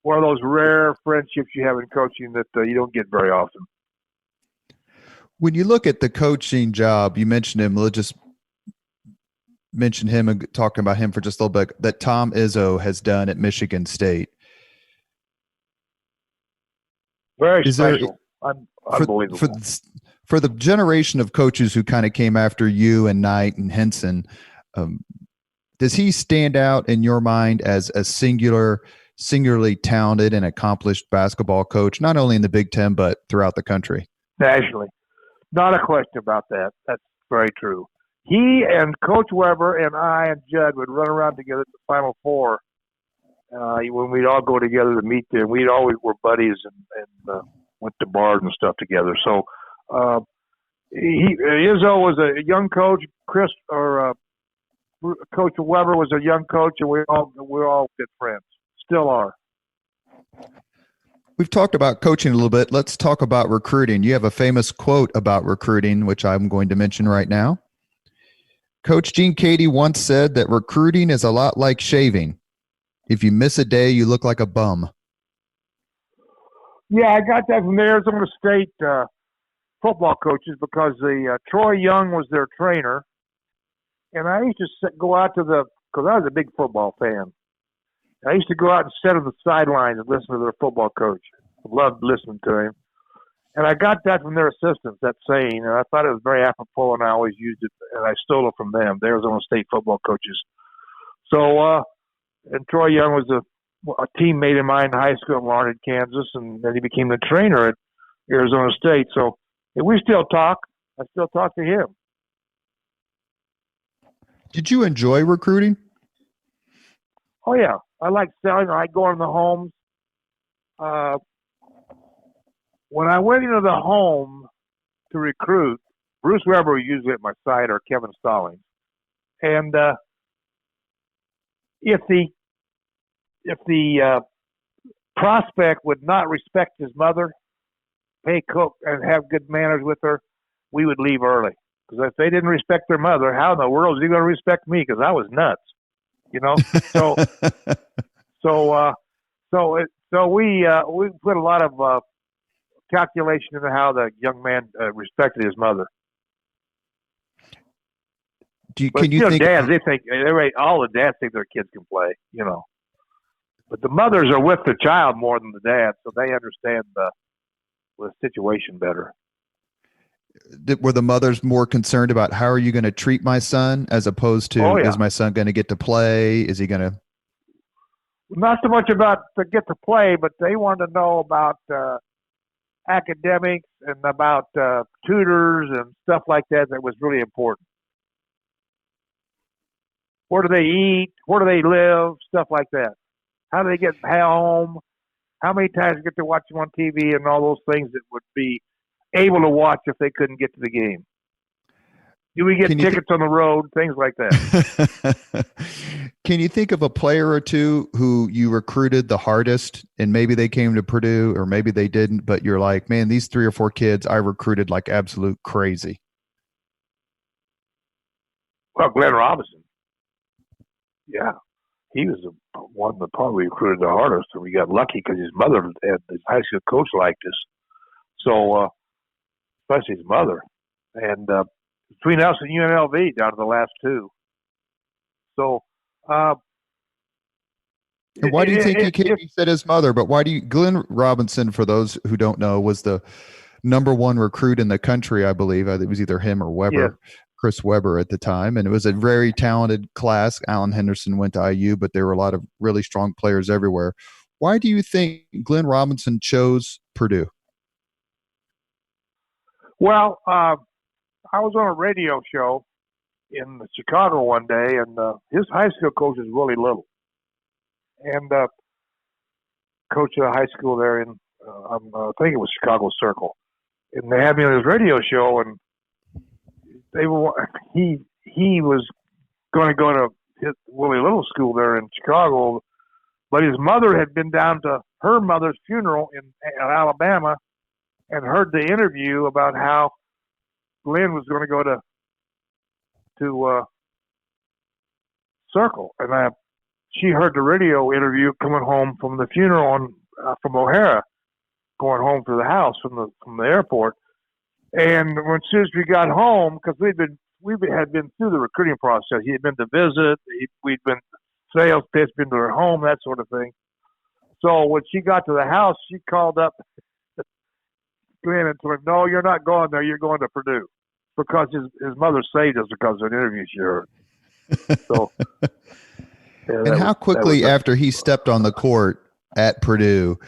One of those rare friendships you have in coaching that you don't get very often. When you look at the coaching job, you mentioned him. Let's just mention him and talking about him for just a little bit, that Tom Izzo has done at Michigan State. Very special. Unbelievable. For the generation of coaches who kind of came after you and Knight and Henson, does he stand out in your mind as a singularly talented and accomplished basketball coach, not only in the Big Ten, but throughout the country? Nationally. Not a question about that. That's very true. He and Coach Weber and I and Judd would run around together at the Final Four when we'd all go together to meet there. We'd always were buddies and went to bars and stuff together. So Izzo was a young coach. Coach Weber was a young coach, and we're all good friends. Still are. We've talked about coaching a little bit. Let's talk about recruiting. You have a famous quote about recruiting, which I'm going to mention right now. Coach Gene Keady once said that recruiting is a lot like shaving. If you miss a day, you look like a bum. Yeah, I got that from the Arizona State football coaches because Troy Young was their trainer. And I used to go out because I was a big football fan. I used to go out and sit on the sidelines and listen to their football coach. I loved listening to him. And I got that from their assistants, that saying, and I thought it was very apropos, and I always used it, and I stole it from them, the Arizona State football coaches. So, and Troy Young was a teammate of mine in high school in Larned, Kansas, and then he became the trainer at Arizona State. So we still talk. I still talk to him. Did you enjoy recruiting? Oh, yeah. I like selling. I like going to the homes. When I went into the home to recruit, Bruce Weber was usually at my side or Kevin Stallings. And if the prospect would not respect his mother, pay cook, and have good manners with her, we would leave early. Because if they didn't respect their mother, how in the world is he going to respect me? Because I was nuts, you know. So we put a lot of calculation into how the young man respected his mother. Dads, they think all the dads think their kids can play, you know. But the mothers are with the child more than the dads, so they understand the situation better. Were the mothers more concerned about how are you going to treat my son as opposed to is my son going to get to play? Is he going to? Not so much about to get to play, but they wanted to know about academics and about tutors and stuff like that. That was really important. Where do they eat? Where do they live? Stuff like that. How do they get home? How many times get to watch them on TV and all those things that would be able to watch if they couldn't get to the game? Do we get tickets on the road? Things like that. Can you think of a player or two who you recruited the hardest and maybe they came to Purdue or maybe they didn't, but you're like, man, these 3 or 4 kids I recruited like absolute crazy? Well, Glenn Robinson. Yeah. He was the one that probably recruited the hardest, and we got lucky because his mother and his high school coach liked us. So, especially his mother. And between us and UNLV down to the last 2. So, And why do you think he said his mother? But why do you? Glenn Robinson, for those who don't know, was the number one recruit in the country, I believe. It was either him or Weber, Yes. Chris Weber at the time, and it was a very talented class. Alan Henderson went to IU, but there were a lot of really strong players everywhere. Why do you think Glenn Robinson chose Purdue? Well, I was on a radio show in Chicago one day, and his high school coach is Willie Little, and coach of high school there in I think it was Chicago Circle, and they had me on his radio show, and he was going to go to his Willie Little school there in Chicago, but his mother had been down to her mother's funeral in Alabama and heard the interview about how Glenn was going to go to Circle, and she heard the radio interview coming home from the funeral from O'Hara, going home to the house from the airport. And when soon as we got home, because we had been through the recruiting process, he had been to visit, we'd been sales pitch, been to her home, that sort of thing. So when she got to the house, she called up Glenn and told him, "No, you're not going there. You're going to Purdue," because his mother saved us because of an interview she heard. So, yeah, and how quickly after he stepped on the court at Purdue,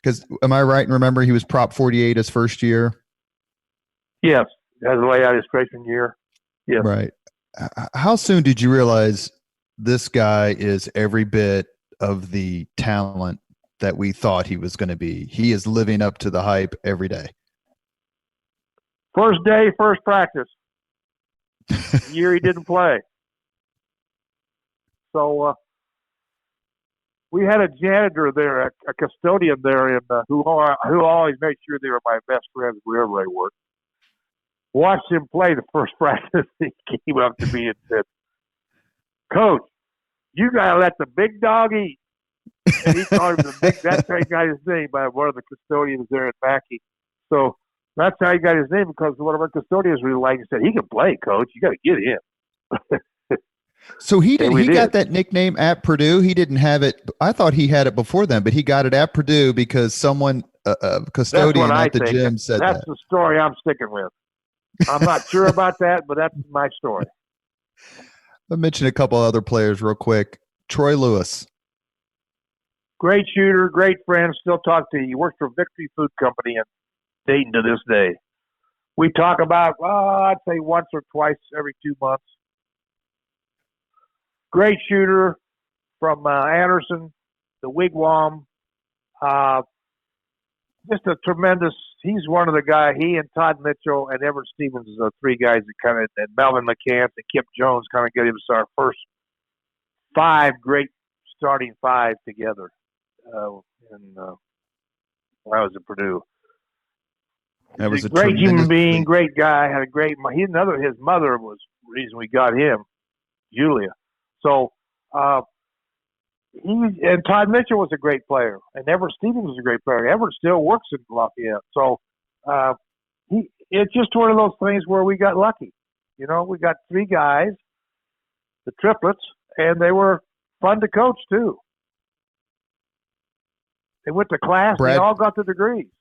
because am I right in remembering he was Prop 48 his first year? Yes, as a layout his freshman year. Yes. Right. How soon did you realize this guy is every bit of the talent that we thought he was going to be? He is living up to the hype every day. First day, first practice. The year he didn't play. So we had a janitor there, a custodian there, and who always made sure they were my best friends wherever they worked. Watched him play the first practice. He came up to me and said, "Coach, you got to let the big dog eat." And he called him the big. That's how he got his name by one of the custodians there at Mackey. So that's how he got his name, because one of our custodians really liked him and said, "He can play, Coach. You got to get him." So he got that nickname at Purdue. He didn't have it. I thought he had it before then, but he got it at Purdue because someone, a custodian at the gym, said that. That's the story I'm sticking with. I'm not sure about that, but that's my story. I'll mention a couple other players real quick. Troy Lewis. Great shooter, great friend, still talk to you. He works for Victory Food Company in Dayton to this day. We talk about, I'd say once or twice every 2 months. Great shooter from Anderson, the Wigwam. Just a tremendous, he's one of the guys, he and Todd Mitchell and Everett Stevens are three guys that kind of, and Melvin McCants and Kip Jones kind of get us our first great starting five together. When I was at Purdue. That was a great human being, great guy, had a great, his mother was the reason we got him, Julia. So, and Todd Mitchell was a great player, and Everett Stevens was a great player. Everett still works in Lafayette. So, it's just one of those things where we got lucky. You know, we got three guys, the triplets, and they were fun to coach too. They went to class. They all got the degrees.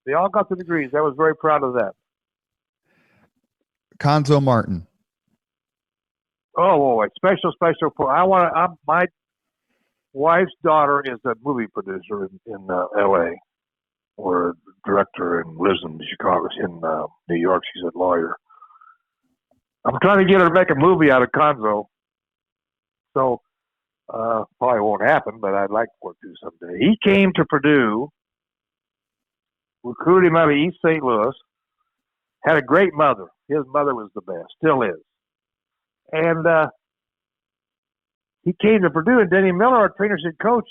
I was very proud of that. Conzo Martin. Oh, boy. Special. My wife's daughter is a movie producer in L.A. or director, and lives in Chicago, in New York. She's a lawyer. I'm trying to get her to make a movie out of Conzo. So, probably won't happen, but I'd like for it to someday. He came to Purdue, recruited him out of East St. Louis, had a great mother. His mother was the best, still is. And he came to Purdue, and Denny Miller, our trainer, said, "Coach,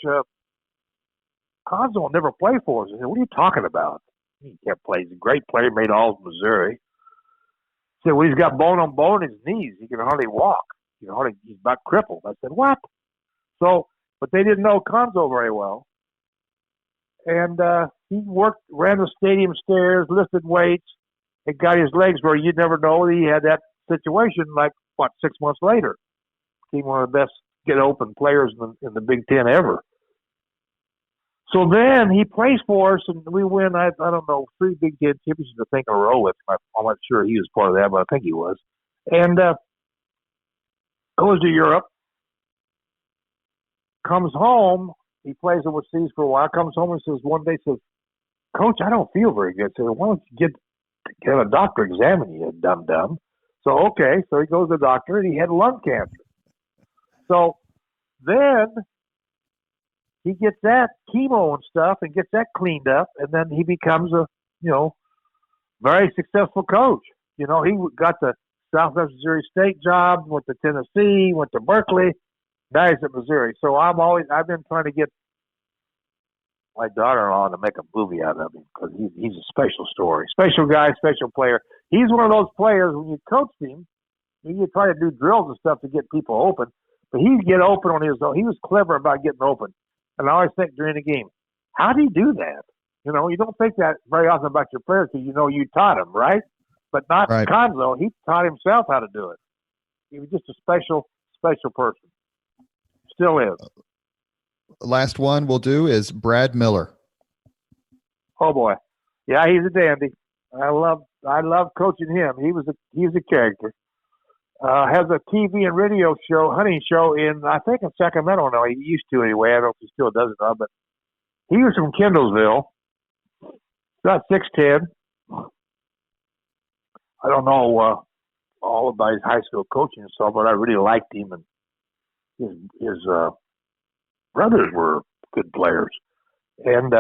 Conzo will never play for us." I said, "What are you talking about?" He kept playing. He's a great player, made all of Missouri. He said, "Well, he's got bone on bone in his knees. He can hardly walk. He's about crippled." I said, "What?" So, but they didn't know Conzo very well. And he ran the stadium stairs, lifted weights, and got his legs where you'd never know he had that situation, 6 months later. Became one of the best get open players in the Big Ten ever. So then he plays for us, and we win, I don't know, 3 Big Ten championships, I think, in a row with him. I'm not sure he was part of that, but I think he was. And goes to Europe, comes home. He plays overseas for a while, comes home and says, one day, says, Coach, I don't feel very good. So why don't you get a doctor examine you, dum-dum. So, okay, so he goes to the doctor, and he had lung cancer. So then he gets that chemo and stuff and gets that cleaned up, and then he becomes a, very successful coach. He got the Southwest Missouri State job, went to Tennessee, went to Berkeley. Now he's at Missouri. So I've been trying to get my daughter-in-law to make a movie out of him because he's a special story. Special guy, special player. He's one of those players, when you coach him, you try to do drills and stuff to get people open, but he'd get open on his own. He was clever about getting open. And I always think during the game, how do you do that? You don't think that very often about your players because you taught him, right? But not right. Conzo. He taught himself how to do it. He was just a special, special person. Still is. Last one we'll do is Brad Miller. Oh boy, yeah, he's a dandy. I love coaching him. He's a character. Has a TV and radio show, hunting show I think in Sacramento now. He used to anyway. I don't know if he still does it now, but he was from Kendallsville. About 6'10". I don't know all about his high school coaching and stuff, but I really liked him, and his brothers were good players. And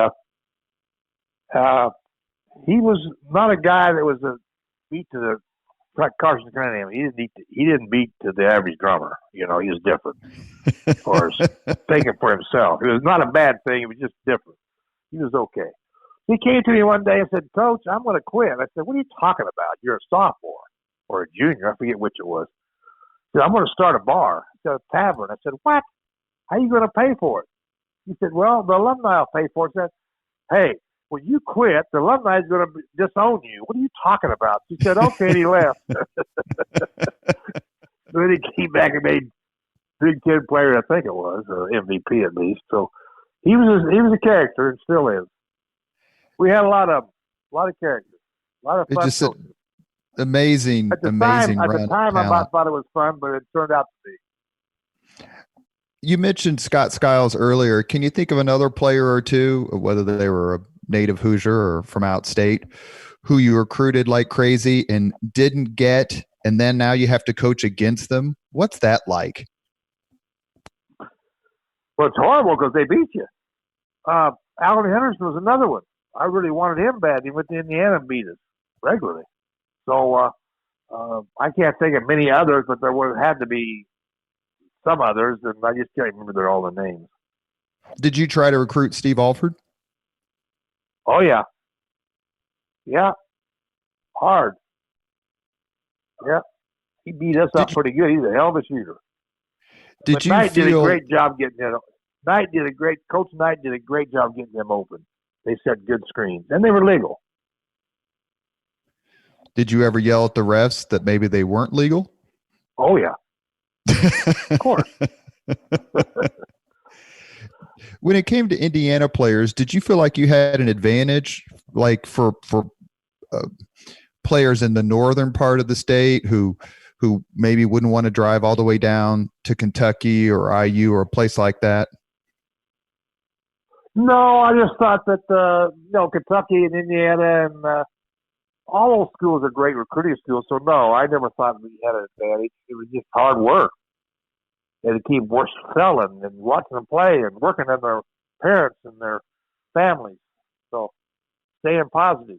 he was not a guy that was a beat to the Carson Cunningham. He didn't beat to the average drummer. He was different as far as thinking for himself. It was not a bad thing. It was just different. He was okay. He came to me one day and said, Coach, I'm going to quit. I said, what are you talking about? You're a sophomore or a junior. I forget which it was. He said, I'm going to start a bar. He said, a tavern. I said, what? How are you going to pay for it? He said, well, the alumni will pay for it. I said, hey, when you quit, the alumni is going to disown you. What are you talking about? He said, okay, and he left. Then he came back and made Big Ten player, I think it was, or MVP at least. So he was a character and still is. We had a lot of characters, a lot of fun. It's just amazing, at the amazing time, run. At the time, I thought it was fun, but it turned out to be. You mentioned Scott Skiles earlier. Can you think of another player or two, whether they were a native Hoosier or from outstate, who you recruited like crazy and didn't get, and then now you have to coach against them? What's that like? Well, it's horrible because they beat you. Alan Henderson was another one. I really wanted him bad. He went to Indiana and beat us regularly. So I can't think of many others, but had to be some others, and I just can't remember all the names. Did you try to recruit Steve Alford? Oh, yeah. Yeah. Hard. Yeah. He beat us up pretty good. He's a hell of a shooter. But Knight did a great job getting it. Coach Knight did a great job getting them open. They set good screens, and they were legal. Did you ever yell at the refs that maybe they weren't legal? Oh, yeah. Of course. When it came to Indiana players, did you feel like you had an advantage, like for players in the northern part of the state who maybe wouldn't want to drive all the way down to Kentucky or IU or a place like that? No, I just thought that Kentucky and Indiana and all those schools are great recruiting schools. So no, I never thought we had an advantage. It was just hard work. And to keep selling and watching them play and working on their parents and their families. So staying positive.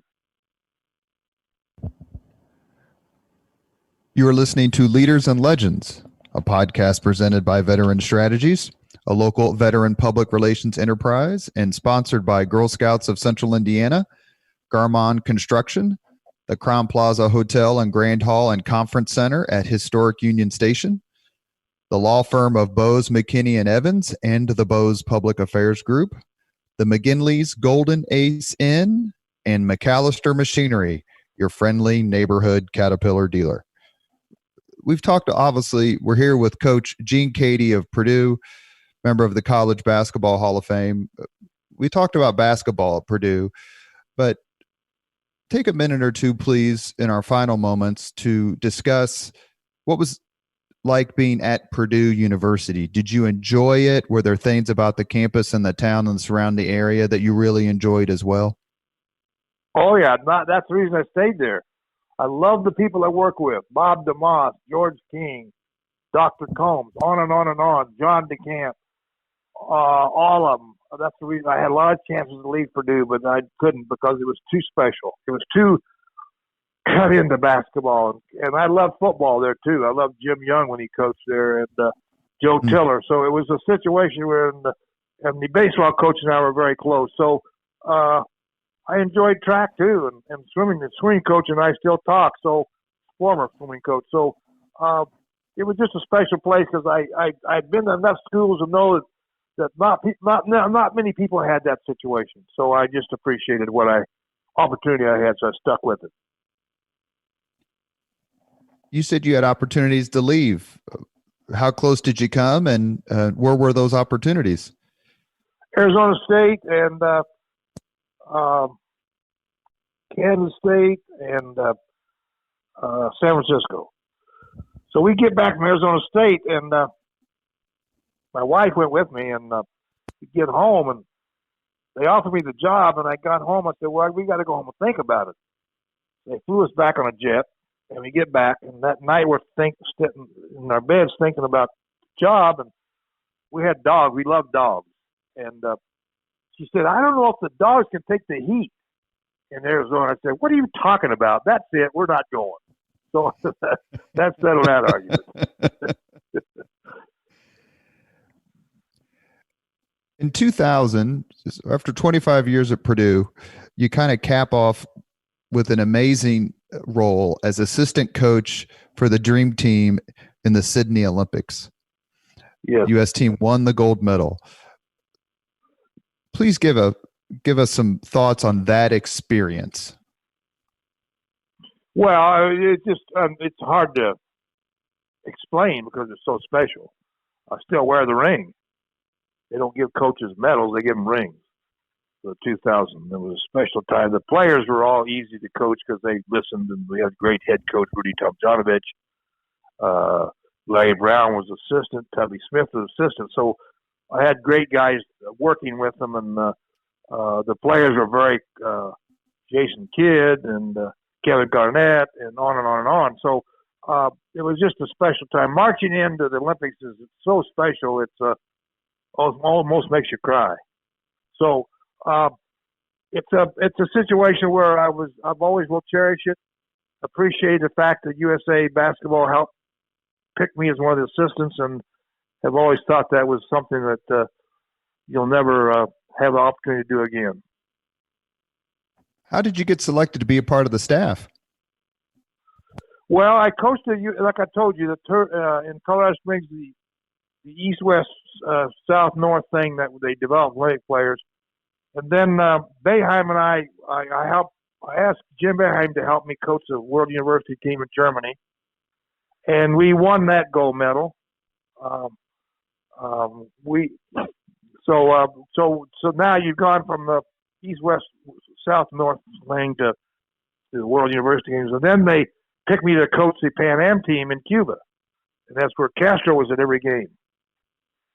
You are listening to Leaders and Legends, a podcast presented by Veteran Strategies, a local veteran public relations enterprise, and sponsored by Girl Scouts of Central Indiana, Garmong Construction, the Crowne Plaza Hotel and Grand Hall and Conference Center at historic Union Station, the law firm of Bose, McKinney & Evans, and the Bose Public Affairs Group, the McGinley's Golden Ace Inn, and MacAllister Machinery, your friendly neighborhood Caterpillar dealer. we've talked, obviously, we're here with Coach Gene Keady of Purdue, member of the College Basketball Hall of Fame. We talked about basketball at Purdue, but take a minute or two, please, in our final moments to discuss what was like being at Purdue University. Did you enjoy it? Were there things about the campus and the town and the surrounding area that you really enjoyed as well? Oh, yeah. That's the reason I stayed there. I love the people I work with. Bob DeMoss, George King, Dr. Combs, on and on and on, John DeCamp, all of them. That's the reason I had a lot of chances to leave Purdue, but I couldn't because it was too special. It was too cut into basketball. And I love football there, too. I loved Jim Young when he coached there and Joe Tiller. So it was a situation where and the baseball coach and I were very close. So I enjoyed track, too, and swimming. The swimming coach and I still talk, so former swimming coach. So it was just a special place because I'd been to enough schools to know that not many people had that situation. So I just appreciated opportunity I had, so I stuck with it. You said you had opportunities to leave. How close did you come, and where were those opportunities? Arizona State and Kansas State and San Francisco. So we get back from Arizona State, and my wife went with me, and we get home, and they offered me the job, and I got home. I said, well, we got to go home and think about it. They flew us back on a jet, and we get back, and that night we're sitting in our beds thinking about the job, and we had dogs. We love dogs. And she said, I don't know if the dogs can take the heat in Arizona. I said, what are you talking about? That's it. We're not going. So that settled that argument. In 2000, after 25 years at Purdue, you kind of cap off with an amazing role as assistant coach for the Dream Team in the Sydney Olympics. Yes. U.S. team won the gold medal. Please give us some thoughts on that experience. Well, it's hard to explain because it's so special. I still wear the ring. They don't give coaches medals; they give them rings. For 2000, it was a special time. The players were all easy to coach because they listened, and we had a great head coach, Rudy Tomjanovich. Larry Brown was assistant. Tubby Smith was assistant. So I had great guys working with them, and the players were very Jason Kidd and Kevin Garnett, and on and on and on. So it was just a special time. Marching into the Olympics is so special. It's almost makes you cry. So it's a situation where I've always will cherish it. Appreciate the fact that USA Basketball helped pick me as one of the assistants, and have always thought that was something that you'll never have the opportunity to do again. How did you get selected to be a part of the staff? Well, I coached like I told you, in Colorado Springs, the East-West, South-North thing that they developed Olympic players. And then Boeheim and I asked Jim Boeheim to help me coach the World University team in Germany. And we won that gold medal. So now you've gone from the East-West, South-North thing to the World University games. And then they picked me to coach the Pan Am team in Cuba. And that's where Castro was at every game.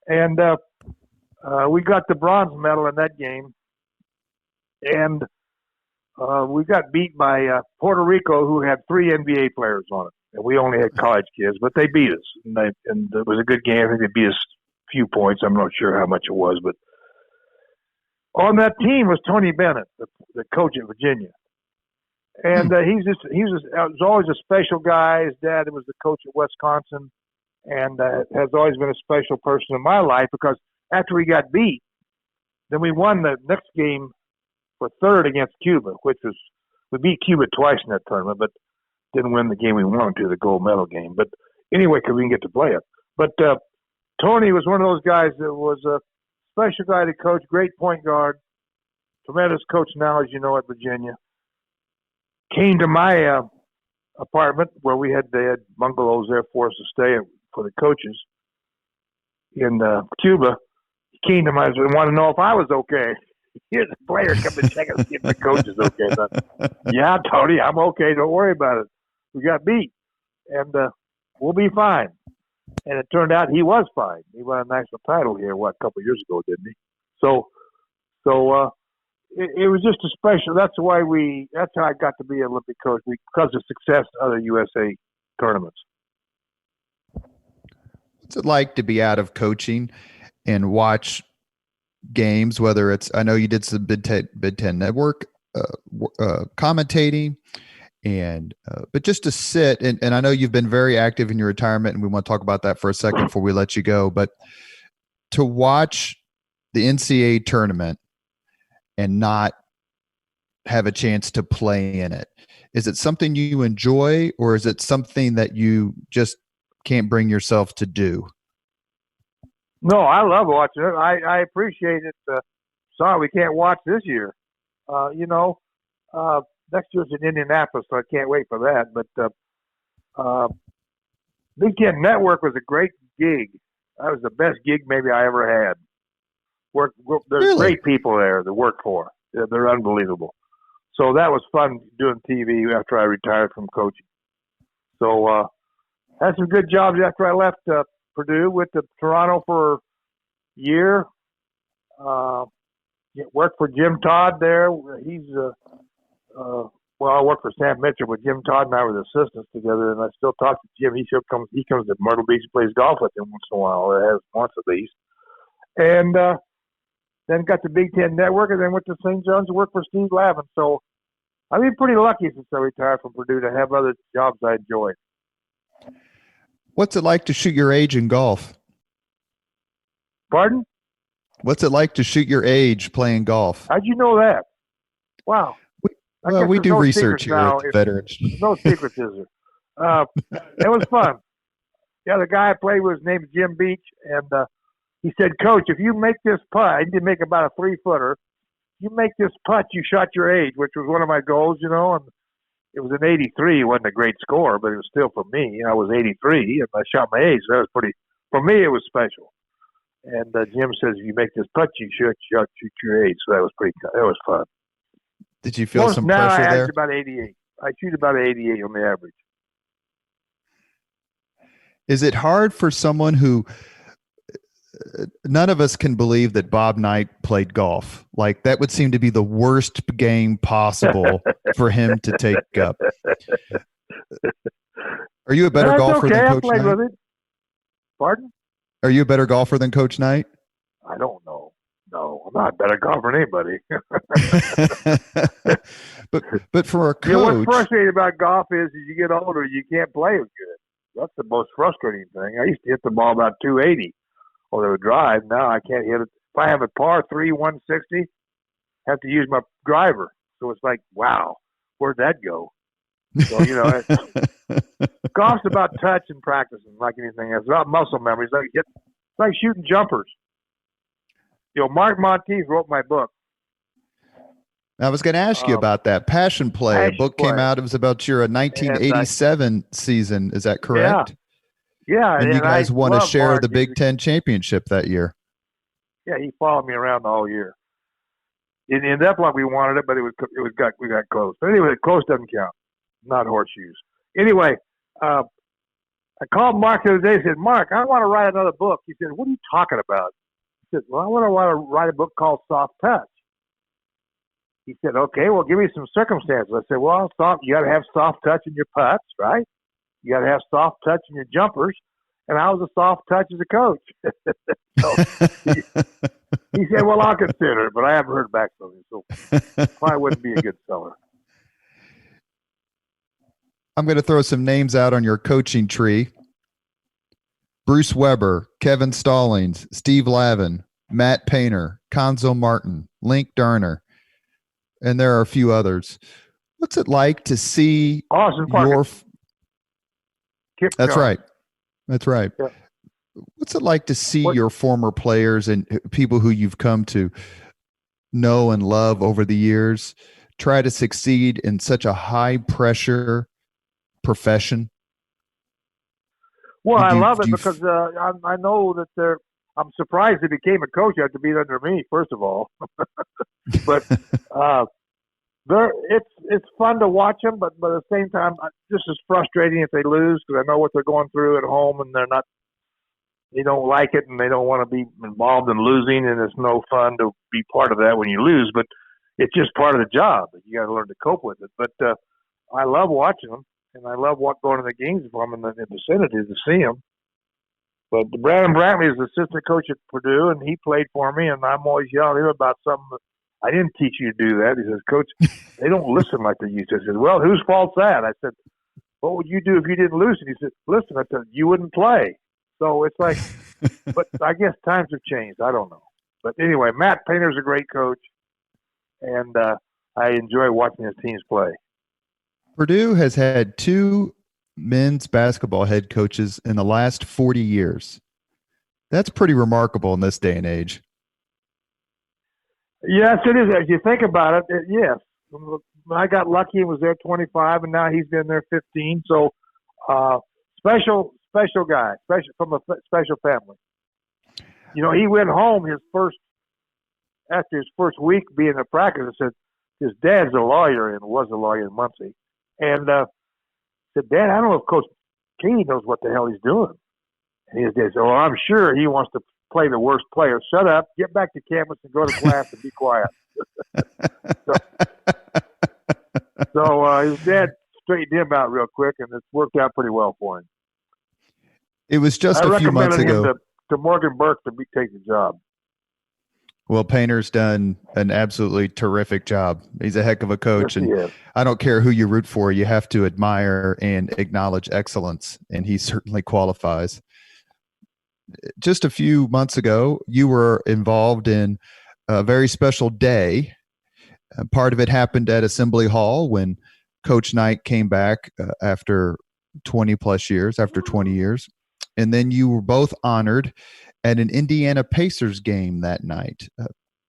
And we got the bronze medal in that game. And we got beat by Puerto Rico, who had 3 NBA players on it. And we only had college kids, but they beat us. And it was a good game. I think they beat us a few points. I'm not sure how much it was. But on that team was Tony Bennett, the coach at Virginia. And he was always a special guy. His dad was the coach at Wisconsin, and has always been a special person in my life because after we got beat, then we won the next game for third against Cuba, we beat Cuba twice in that tournament, but didn't win the game we wanted to, the gold medal game. But anyway, because we didn't get to play it. But Tony was one of those guys that was a special guy to coach, great point guard, tremendous coach now, as you know, at Virginia. Came to my apartment where they had bungalows there for us to stay for the coaches in Cuba. He came to my house and wanted to know if I was okay. Here's a player coming to check us if the coach is okay. Yeah, Tony, I'm okay. Don't worry about it. We got beat, and we'll be fine. And it turned out he was fine. He won a national title here, a couple of years ago, didn't he? So it was just a special. That's how I got to be an Olympic coach, because of success in other USA tournaments. What's it like to be out of coaching and watch games, whether it's, I know you did some Big Ten Network commentating, but just to sit, and I know you've been very active in your retirement, and we want to talk about that for a second before we let you go, but to watch the NCAA tournament and not have a chance to play in it, is it something you enjoy, or is it something that you just can't bring yourself to do? No, I love watching it. I appreciate it. Sorry we can't watch this year. Next year's in Indianapolis, so I can't wait for that. But Big Ten Network was a great gig. That was the best gig maybe I ever had. There's Really? Great people there to work for. They're unbelievable. So that was fun doing TV after I retired from coaching. So had some good jobs after I left Purdue. Went to Toronto for a year. Worked for Jim Todd there. He's I worked for Sam Mitchell, but Jim Todd and I were the assistants together, and I still talk to Jim. He comes to Myrtle Beach and plays golf with him once in a while, or has once at least. And then got the Big Ten Network, and then went to St. John's and worked for Steve Lavin. So I've been pretty lucky since I retired from Purdue to have other jobs I enjoy. What's it like to shoot your age in golf? Pardon? What's it like to shoot your age playing golf? How'd you know that? Wow. We do research here at the Veterans. No secrets, is there? It was fun. Yeah, the guy I played with was named Jim Beach, and he said, Coach, if you make this putt, I did make about a 3-footer. You make this putt, you shot your age, which was one of my goals, and it was an 83. It wasn't a great score, but it was still for me. I was 83, and I shot my age. So that was pretty, for me, it was special. And Jim says, if you make this putt, you shoot your age. So that was fun. Did you feel some pressure there? I average about 88. I shoot about 88 on the average. Is it hard for someone who none of us can believe that Bob Knight played golf? Like, that would seem to be the worst game possible for him to take up. Are you a better golfer than Coach Knight? I played with it. Pardon? Are you a better golfer than Coach Knight? I don't know. No, I'm not a better golfer than anybody. but for a coach, what's frustrating about golf is as you get older, you can't play as good. That's the most frustrating thing. I used to hit the ball about 280 on the drive. Now I can't hit it. If I have a par 3, 160, I have to use my driver. So it's like, wow, where'd that go? So, golf's about touch and practicing like anything else. It's about muscle memory. It's like shooting jumpers. Mark Monteith wrote my book. I was going to ask you about that. Passion Play. A book came out. It was about your 1987 season. Is that correct? Yeah. And you guys won a share of the Big Ten championship that year. Yeah, he followed me around the whole year. It ended up like we wanted it, but we got close. But anyway, close doesn't count. Not horseshoes. Anyway, I called Mark the other day and said, Mark, I want to write another book. He said, what are you talking about? I said, well, I want to write a book called Soft Touch. He said, okay, well, give me some circumstances. I said, well, you got to have soft touch in your putts, right? You got to have soft touch in your jumpers. And I was a soft touch as a coach. He said, well, I'll consider it, but I haven't heard back from him. So probably wouldn't be a good seller. I'm going to throw some names out on your coaching tree. Bruce Weber, Kevin Stallings, Steve Lavin, Matt Painter, Conzo Martin, Link Darner, and there are a few others. What's it like to see Austin Parker. That's right. Yeah. What's it like to see your former players and people who you've come to know and love over the years try to succeed in such a high pressure profession? Well, I love it because I know that I'm surprised he became a coach after being under me, first of all. But it's fun to watch them, but at the same time, just as frustrating if they lose because I know what they're going through at home and they don't like it and they don't want to be involved in losing, and it's no fun to be part of that when you lose. But it's just part of the job. You got to learn to cope with it. But I love watching them, and I love going to the games from them in the vicinity to see them. But Brandon Brantley is the assistant coach at Purdue, and he played for me, and I'm always yelling at him about something. I didn't teach you to do that. He says, Coach, they don't listen like they used to. I said, well, whose fault's that? I said, what would you do if you didn't lose? And he said, listen, I said, you wouldn't play. So it's like, but I guess times have changed. I don't know. But anyway, Matt Painter's a great coach, and I enjoy watching his teams play. Purdue has had 2 men's basketball head coaches in the last 40 years. That's pretty remarkable in this day and age. Yes, it is. As you think about it, yes. I got lucky and was there 25, and now he's been there 15. So special guy, from a special family. You know, he went home after his first week being in practice and said his dad's a lawyer and was a lawyer in Muncie. And said, Dad, I don't know if Coach Keady knows what the hell he's doing. And his dad said, well, I'm sure he wants to play the worst player. Shut up, get back to campus and go to class and be quiet. So his dad straightened him out real quick, and it's worked out pretty well for him. It was just a few months ago. I recommended him to Morgan Burke to take the job. Well, Painter's done an absolutely terrific job. He's a heck of a coach, yes, and I don't care who you root for. You have to admire and acknowledge excellence, and he certainly qualifies. Just a few months ago, you were involved in a very special day. Part of it happened at Assembly Hall when Coach Knight came back after 20 years. And then you were both honored at an Indiana Pacers game that night.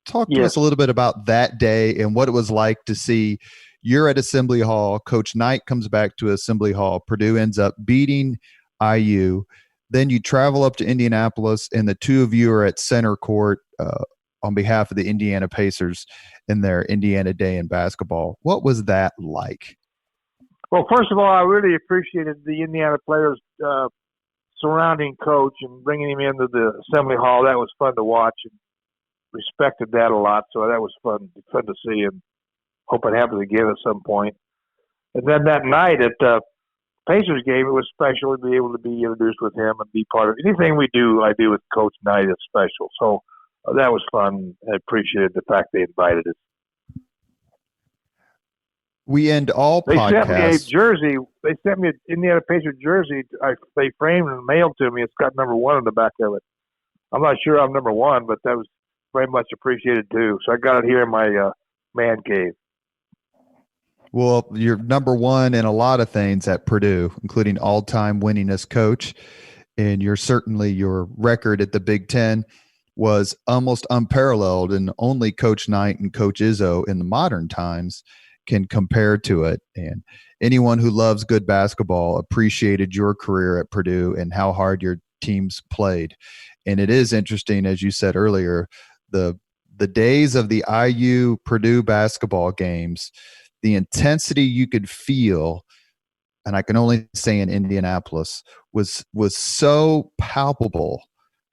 Talk to us a little bit about that day and what it was like to see you're at Assembly Hall. Coach Knight comes back to Assembly Hall. Purdue ends up beating IU. Then you travel up to Indianapolis, and the two of you are at center court on behalf of the Indiana Pacers in their Indiana Day in basketball. What was that like? Well, first of all, I really appreciated the Indiana players surrounding Coach and bringing him into the Assembly Hall. That was fun to watch and respected that a lot. So that was fun to see, and hope it happens again at some point. And then that night at the Pacers game, it was special to be able to be introduced with him and be part of anything I do with Coach Knight is special. So that was fun. I appreciated the fact they invited us. We end all podcasts. They sent me a jersey. They sent me an Indiana Pacers jersey. They framed and mailed to me. It's got number 1 on the back of it. I'm not sure I'm number 1, but that was very much appreciated too. So I got it here in my man cave. Well, you're number 1 in a lot of things at Purdue, including all-time winningest coach. And your record at the Big Ten was almost unparalleled, and only Coach Knight and Coach Izzo in the modern times can compare to it. And anyone who loves good basketball appreciated your career at Purdue and how hard your teams played. And it is interesting, as you said earlier, the days of the IU Purdue basketball games, the intensity you could feel, and I can only say in Indianapolis, was so palpable.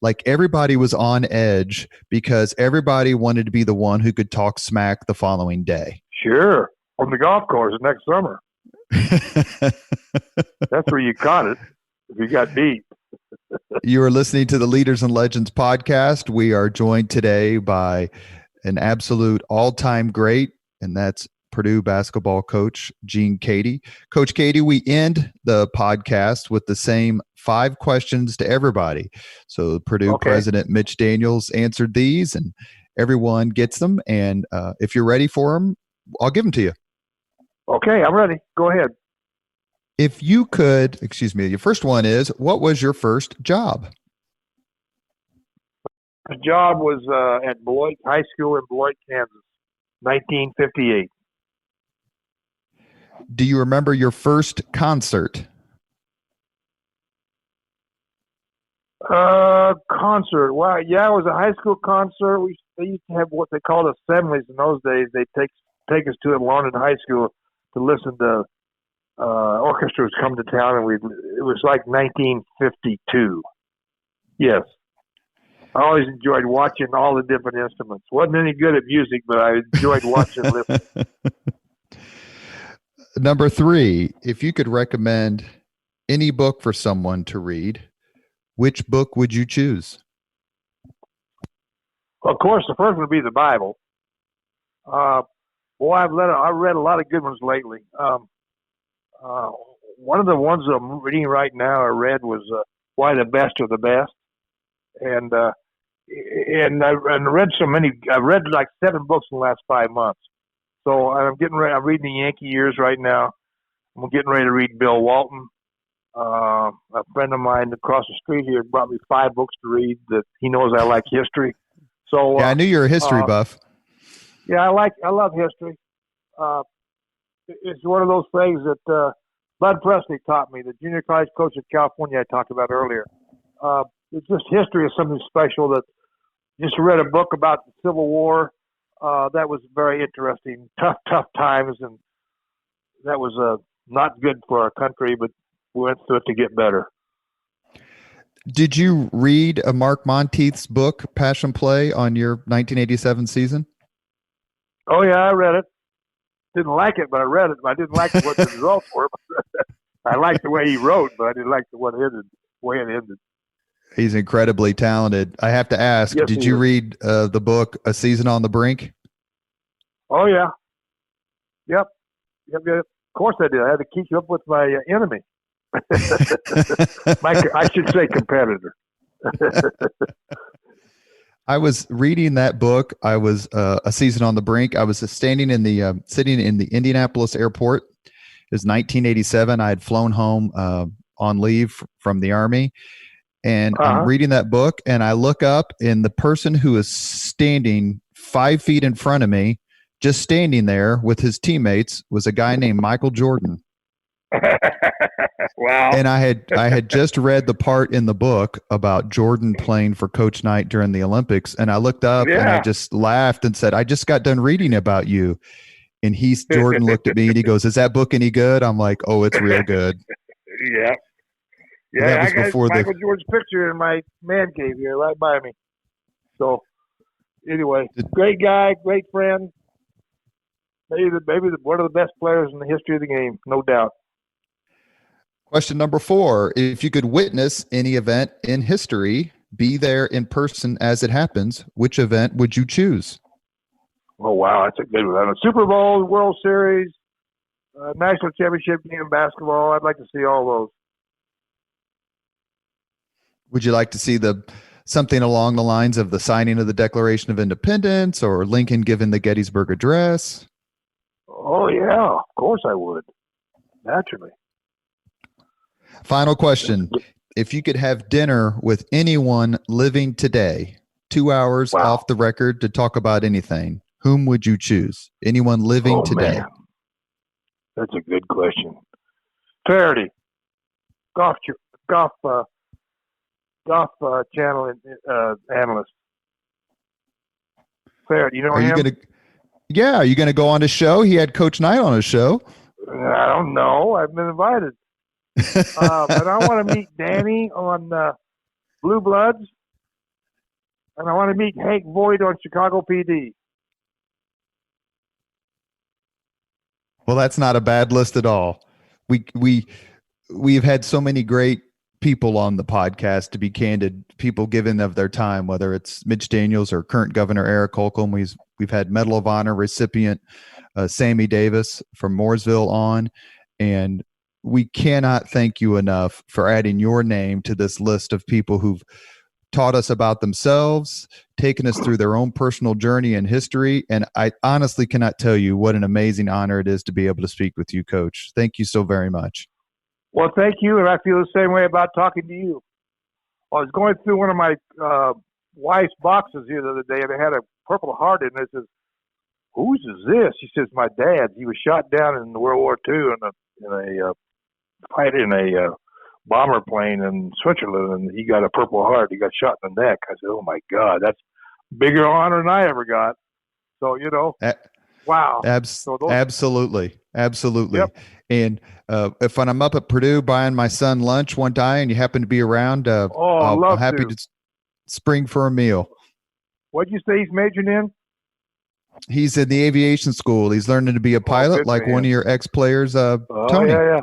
Like everybody was on edge because everybody wanted to be the one who could talk smack the following day. Sure. On the golf course next summer. That's where you caught it if you got beat. You are listening to the Leaders and Legends podcast. We are joined today by an absolute all-time great, and that's Purdue basketball coach Gene Keady. Coach Keady, we end the podcast with the same 5 questions to everybody. So Purdue President Mitch Daniels answered these, and everyone gets them. And if you're ready for them, I'll give them to you. Okay, I'm ready. Go ahead. If you could, your first one is, what was your first job? The job was at Beloit High School in Beloit, Kansas, 1958. Do you remember your first concert? Concert. Well, yeah, it was a high school concert. They used to have what they called assemblies in those days. They take us to London High School to listen to orchestras come to town, and it was like 1952. Yes, I always enjoyed watching all the different instruments. Wasn't any good at music, but I enjoyed watching and listening. Number 3, if you could recommend any book for someone to read, which book would you choose? Of course, the first one would be the Bible. I've read a lot of good ones lately. One of the ones I'm reading right now I read was Why the Best Are the Best, and I read so many. I've read like 7 books in the last 5 months. So I'm getting ready. I'm reading the Yankee Years right now. I'm getting ready to read Bill Walton. A friend of mine across the street here brought me 5 books to read that he knows I like history. So yeah, I knew you're a history buff. Yeah, I love history. It's one of those things that Bud Presley taught me, the junior college coach of California I talked about earlier. It's just history is something special. That just read a book about the Civil War. That was very interesting. Tough times, and that was not good for our country, but we went through it to get better. Did you read Mark Monteith's book, Passion Play, on your 1987 season? Oh, yeah, I read it. Didn't like it, but I read it. I didn't like what the results were. I liked the way he wrote, but I didn't like the way it ended. He's incredibly talented. I have to ask, yes, did you read the book, A Season on the Brink? Oh, yeah. Yep. Of course I did. I had to keep up with my enemy. I should say competitor. I was reading that book. I was A Season on the Brink. I was sitting in the Indianapolis airport. It was 1987. I had flown home on leave from the Army, and I'm reading that book, and I look up, and the person who is standing 5 feet in front of me, just standing there with his teammates, was a guy named Michael Jordan. Wow. And I had just read the part in the book about Jordan playing for Coach Knight during the Olympics, and I looked up and I just laughed and said, "I just got done reading about you." And Jordan looked at me and he goes, "Is that book any good?" I'm like, "Oh, it's real good." Yeah. Yeah, that was I got before Michael Jordan's picture in my man cave here right by me. So anyway, great guy, great friend. Maybe one of the best players in the history of the game, no doubt. Question number 4. If you could witness any event in history, be there in person as it happens, which event would you choose? Oh, wow. That's a good one. A Super Bowl, World Series, National Championship game in basketball. I'd like to see all those. Would you like to see something along the lines of the signing of the Declaration of Independence or Lincoln giving the Gettysburg Address? Oh, yeah. Of course I would. Naturally. Final question. If you could have dinner with anyone living today, 2 hours off the record to talk about anything, whom would you choose? Anyone living today? Man. That's a good question. Faraday, golf channel analyst. Faraday, you know him? Are you gonna go on his show? He had Coach Knight on his show. I don't know. I've been invited. But I want to meet Danny on Blue Bloods, and I want to meet Hank Voigt on Chicago PD. Well, that's not a bad list at all. We've had so many great people on the podcast, to be candid, people giving of their time, whether it's Mitch Daniels or current Governor Eric Holcomb. We've had Medal of Honor recipient Sammy Davis from Mooresville on, and we cannot thank you enough for adding your name to this list of people who've taught us about themselves, taken us through their own personal journey and history. And I honestly cannot tell you what an amazing honor it is to be able to speak with you, Coach. Thank you so very much. Well, thank you. And I feel the same way about talking to you. I was going through one of my wife's boxes here the other day, and it had a Purple Heart in it. It says, whose is this? He says, my dad's. He was shot down in World War II in a fight in a bomber plane in Switzerland, and he got a Purple Heart. He got shot in the neck. I said, oh my God, that's bigger honor than I ever got. So, wow. Absolutely. Yep. And if I'm up at Purdue buying my son lunch one day and you happen to be around, I'm happy to spring for a meal. What'd you say he's majoring in? He's in the aviation school. He's learning to be a pilot, like one of your ex-players, Tony. Yeah.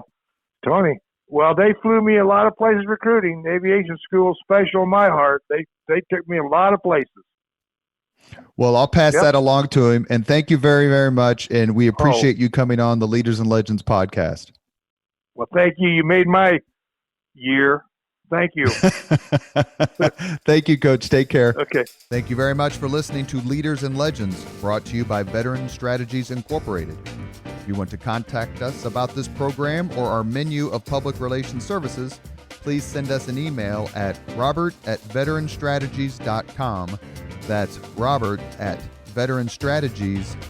Tony. Well, they flew me a lot of places recruiting. Aviation school special in my heart. They took me a lot of places. Well, I'll pass that along to him. And thank you very, very much. And we appreciate you coming on the Leaders and Legends podcast. Well, thank you. You made my year. Thank you. Thank you, Coach. Take care. Okay. Thank you very much for listening to Leaders and Legends, brought to you by Veteran Strategies Incorporated. If you want to contact us about this program or our menu of public relations services, please send us an email at robert@veteranstrategies.com. That's robert@veteranstrategies.com.